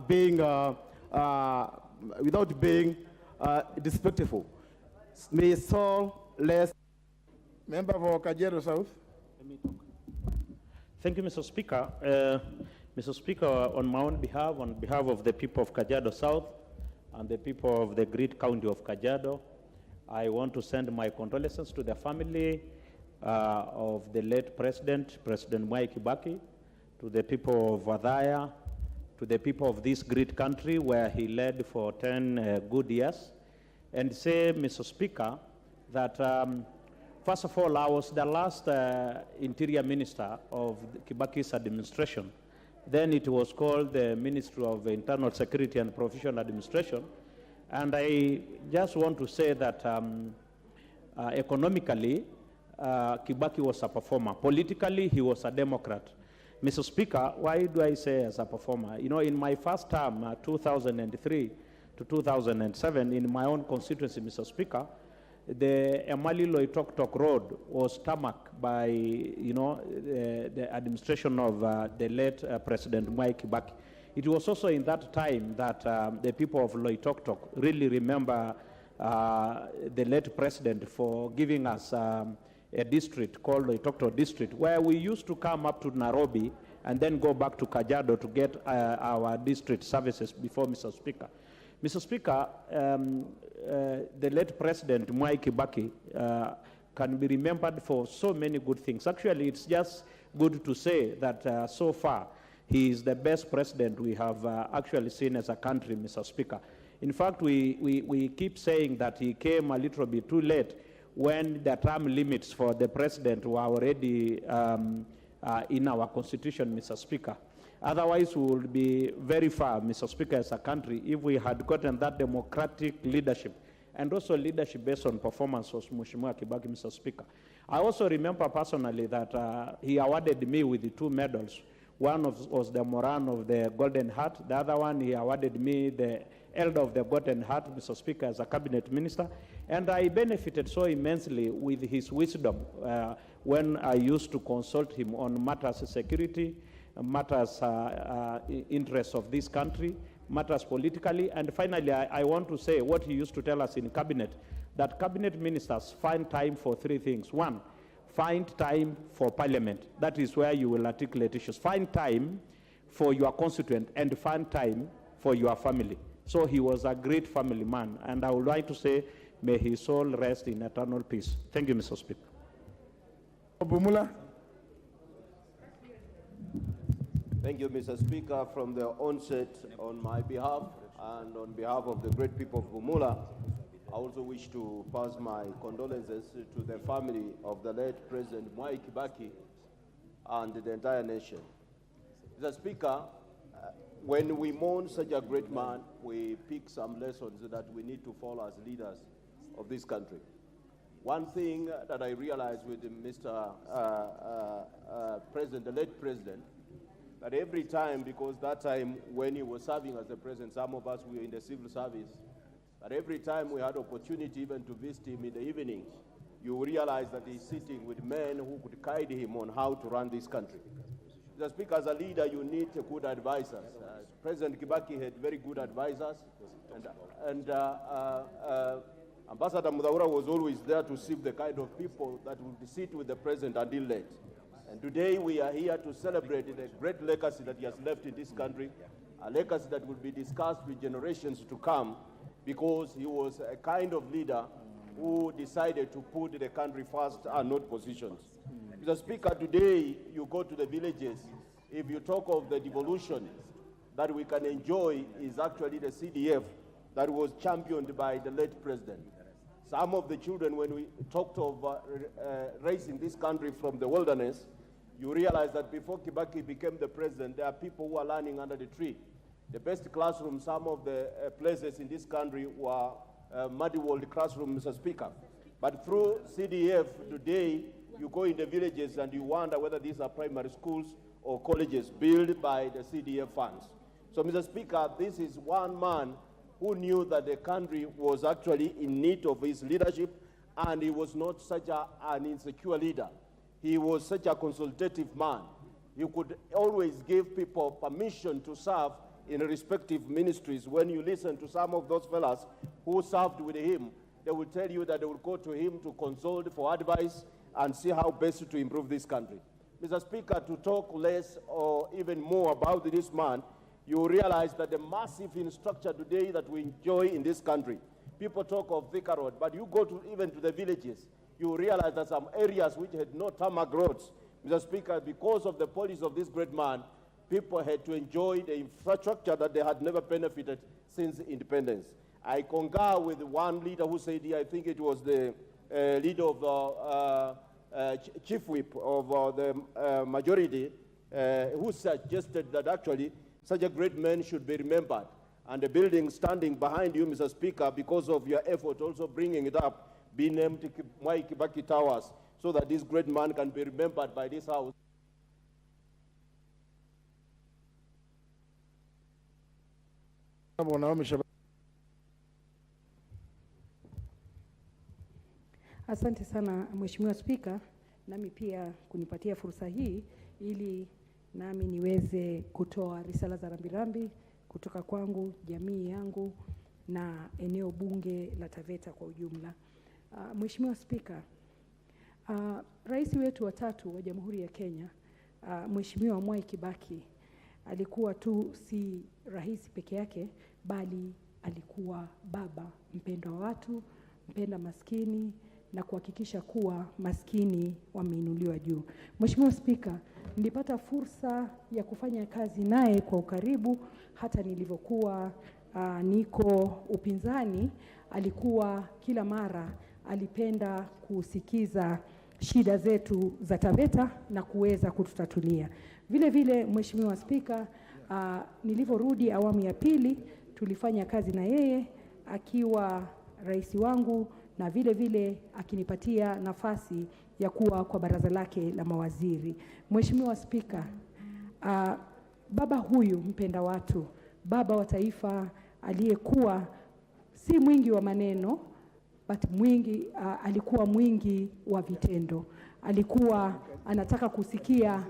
being disrespectful. May his soul rest. Member for Kajiado South. Thank you, Mr. Speaker. Mr. Speaker, on my own behalf, on behalf of the people of Kajiado South and the people of the great county of Kajiado, I want to send my condolences to the family of the late President MWAI KIBAKI, to the people of Othaya, to the people of this great country where he led for 10 good years, and say, Mr. Speaker, that first of all, I was the last Interior Minister of Kibaki's administration. Then it was called the Ministry of Internal Security and Professional Administration. And I just want to say that economically, Kibaki was a performer. Politically, he was a Democrat. Mr. Speaker, why do I say as a performer? You know, in my first term, 2003 to 2007, in my own constituency, Mr. Speaker, the Emali Loitoktok Road was tarmacked by, the administration of the late President MWAI KIBAKI. It was also in that time that the people of Loitoktok really remember the late president for giving us a district called Loitoktok District, where we used to come up to Nairobi and then go back to Kajiado to get our district services before, Mr. Speaker. Mr. Speaker, the late President MWAI KIBAKI can be remembered for so many good things. Actually, it's just good to say that so far, he is the best president we have actually seen as a country, Mr. Speaker. In fact, we keep saying that he came a little bit too late when the term limits for the president were already in our constitution, Mr. Speaker. Otherwise, we would be very far, Mr. Speaker, as a country, if we had gotten that democratic leadership and also leadership based on performance of Mheshimiwa KIBAKI, Mr. Speaker. I also remember personally that he awarded me with the 2 medals. One was the Moran of the Golden Heart. The other one, he awarded me the Elder of the Golden Heart, Mr. Speaker, as a cabinet minister. And I benefited so immensely with his wisdom when I used to consult him on matters of security, matters interests of this country, matters politically. And finally, I want to say what he used to tell us in cabinet, that cabinet ministers find time for three things. One, find time for parliament. That is where you will articulate issues. Find time for your constituent and find time for your family. So he was a great family man, and I would like to say, may his soul rest in eternal peace. Thank you, Mr. Speaker. Bumula. Thank you, Mr. Speaker. From the onset, on my behalf and on behalf of the great people of Bumula, I also wish to pass my condolences to the family of the late President MWAI KIBAKI and the entire nation. Mr. Speaker, when we mourn such a great man, we pick some lessons that we need to follow as leaders of this country. One thing that I realized with Mr. President, the late President, that every time, because that time when he was serving as the President, some of us were in the civil service, but every time we had opportunity even to visit him in the evening, you realize that he's sitting with men who could guide him on how to run this country. Mr. Speaker, as a leader, you need good advisors. President KIBAKI had very good advisors, and Ambassador Mudaura was always there to see the kind of people that would sit with the President until late. And today we are here to celebrate the great legacy that he has left in this country, a legacy that will be discussed with generations to come, because he was a kind of leader who decided to put the country first and not positions. Mr. Speaker, today you go to the villages, if you talk of the devolution that we can enjoy is actually the CDF that was championed by the late President. Some of the children, when we talked of raising this country from the wilderness, you realize that before KIBAKI became the President, there are people who are learning under the tree. The best classroom, some of the places in this country were muddy walled classrooms, Mr. Speaker. But through CDF today, you go in the villages and you wonder whether these are primary schools or colleges built by the CDF funds. So, Mr. Speaker, this is one man who knew that the country was actually in need of his leadership, and he was not such an insecure leader. He was such a consultative man. He could always give people permission to serve in respective ministries. When you listen to some of those fellas who served with him, they will tell you that they will go to him to consult for advice and see how best to improve this country. Mr. Speaker, to talk less or even more about this man, you realize that the massive infrastructure today that we enjoy in this country, people talk of Thika Road, but you go to even to the villages, you realize that some areas which had no tarmac roads, Mr. Speaker, because of the policy of this great man, people had to enjoy the infrastructure that they had never benefited since independence. I concur with one leader who said here, I think it was the leader of the chief whip of the majority, who suggested that actually such a great man should be remembered. And the building standing behind you, Mr. Speaker, because of your effort also bringing it up, be named MWAI KIBAKI Towers, so that this great man can be remembered by this house. Asante sana Mheshimiwa Spika, nami pia kunipatia fursa hii ili nami niweze kutoa risala za rambirambi kutoka kwangu, jamii yangu na eneo bunge la Taveta kwa ujumla. Mheshimiwa Spika, Rais wetu wa tatu wa Jamhuri ya Kenya, Mheshimiwa MWAI KIBAKI, alikuwa tu si rais peke yake, bali alikuwa baba mpenda wa watu, mpenda maskini na kuhakikisha kuwa maskini wameinuliwa juu. Mheshimiwa Spika, nilipata fursa ya kufanya kazi naye kwa ukaribu, hata nilivyokuwa niko upinzani. Alikuwa kila mara alipenda kusikiza shida zetu za Taveta na kuweza kututatulia. Vile vile Mheshimiwa Spika, nilivyorudi awamu ya pili, tulifanya kazi na yeye akiwa rais wangu na vile vile akinipatia nafasi ya kuwa kwa baraza lake la mawaziri. Mheshimiwa Spika, baba huyu mpenda watu, baba wa taifa aliyekuwa si mwingi wa maneno, but alikuwa mwingi wa vitendo. alikuwa anataka kusikia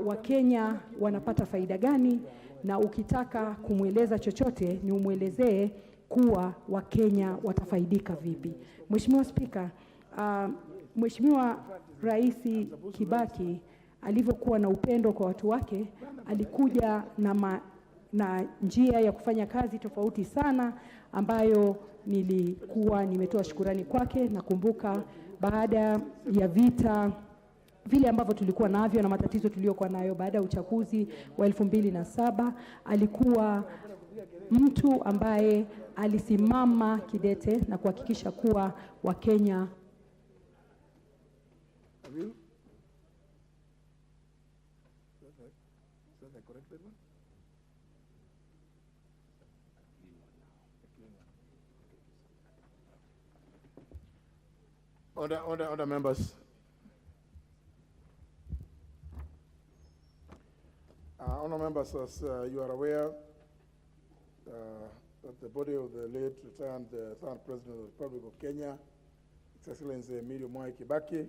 Wakenya wanapata faida gani, na ukitaka kumweleza chochote ni umwelezee kuwa Wakenya watafaidika vipi. Mheshimiwa Spika, Mheshimiwa Rais Kibaki alivyokuwa na upendo kwa watu wake, alikuja na njia ya kufanya kazi tofauti sana, ambayo nilikuwa nimetoa shukurani kwake. Nakumbuka baada ya vita vile ambavyo tulikuwa navyo na matatizo tuliyokuwa nayo baada ya uchaguzi wa 2007, alikuwa mtu ambaye alisimama kidete na kuhakikisha kuwa Wakenya Order members. Honourable members, as you are aware, that the body of the late retired third President of the Republic of Kenya, His Excellency MWAI Kibaki,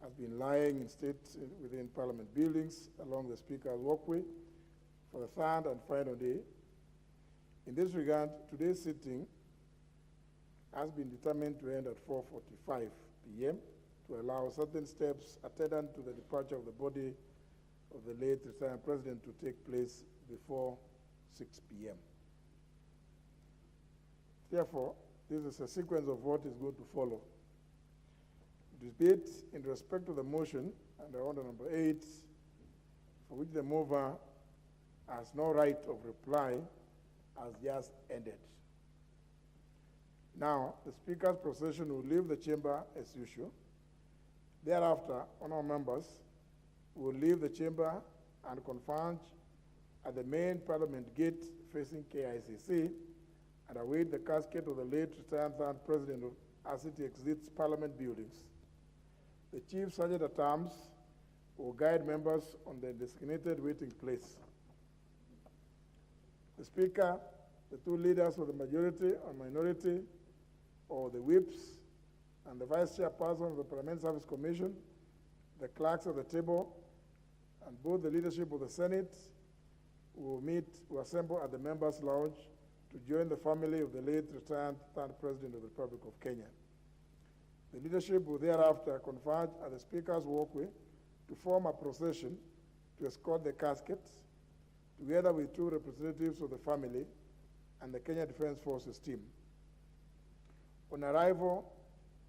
has been lying in state within Parliament buildings along the Speaker's walkway for the third and final day. In this regard, today's sitting has been determined to end at 4:45 p.m. to allow certain steps attendant to the departure of the body of the late retired President to take place before 6 p.m. Therefore, this is a sequence of what is going to follow. Debate in respect to the motion under order number 8, for which the mover has no right of reply, has just ended. Now, the Speaker's procession will leave the chamber as usual. Thereafter, honourable members will leave the chamber and converge at the main Parliament gate facing KICC and await the casket of the late retired third President as it exits Parliament buildings. The Chief Sergeant at Arms will guide members on their designated waiting place. The Speaker, the two leaders of the majority and minority, or the whips, and the Vice Chairperson of the Parliament Service Commission, the clerks of the table, and both the leadership of the Senate will assemble at the Members' Lounge to join the family of the late retired third President of the Republic of Kenya. The leadership will thereafter converge at the Speaker's walkway to form a procession to escort the casket, together with two representatives of the family and the Kenya Defence Forces team. On arrival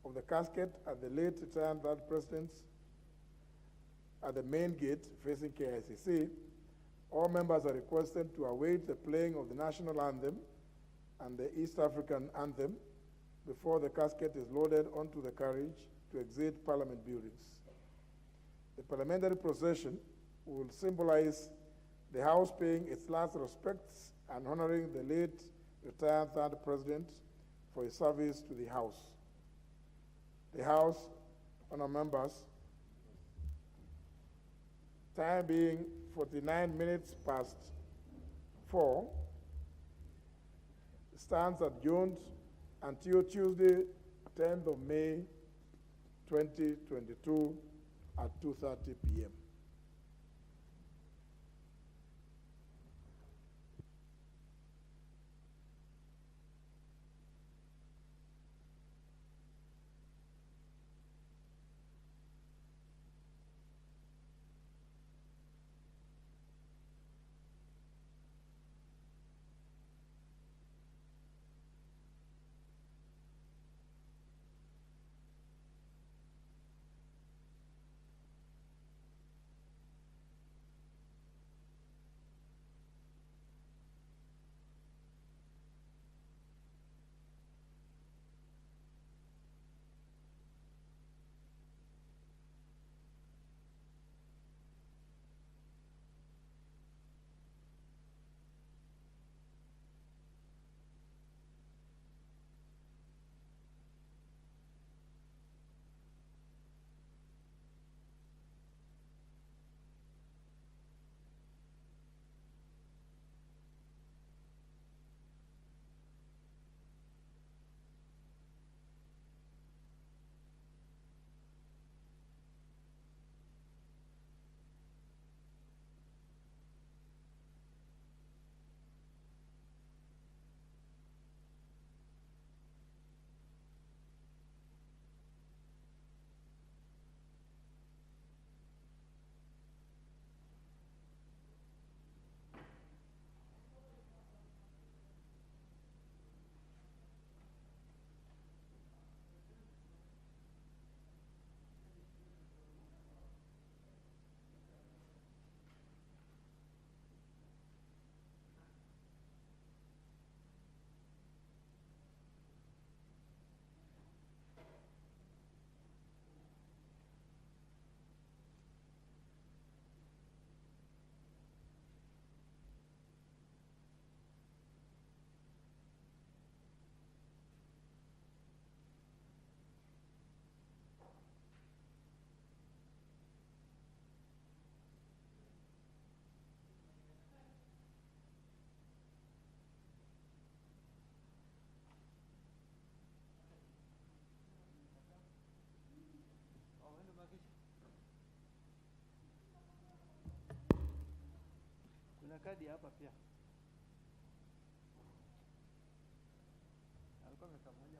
of the casket at the late retired third President's at the main gate facing KICC, all members are requested to await the playing of the national anthem and the East African anthem before the casket is loaded onto the carriage to exit Parliament buildings. The parliamentary procession will symbolize the House paying its last respects and honoring the late retired third President for his service to the House. The House, honourable members, time being 49 minutes past 4, stands adjourned until Tuesday, 10th of May, 2022 at 2:30 p.m. kadi hapa pia. Alikuwa amekamata.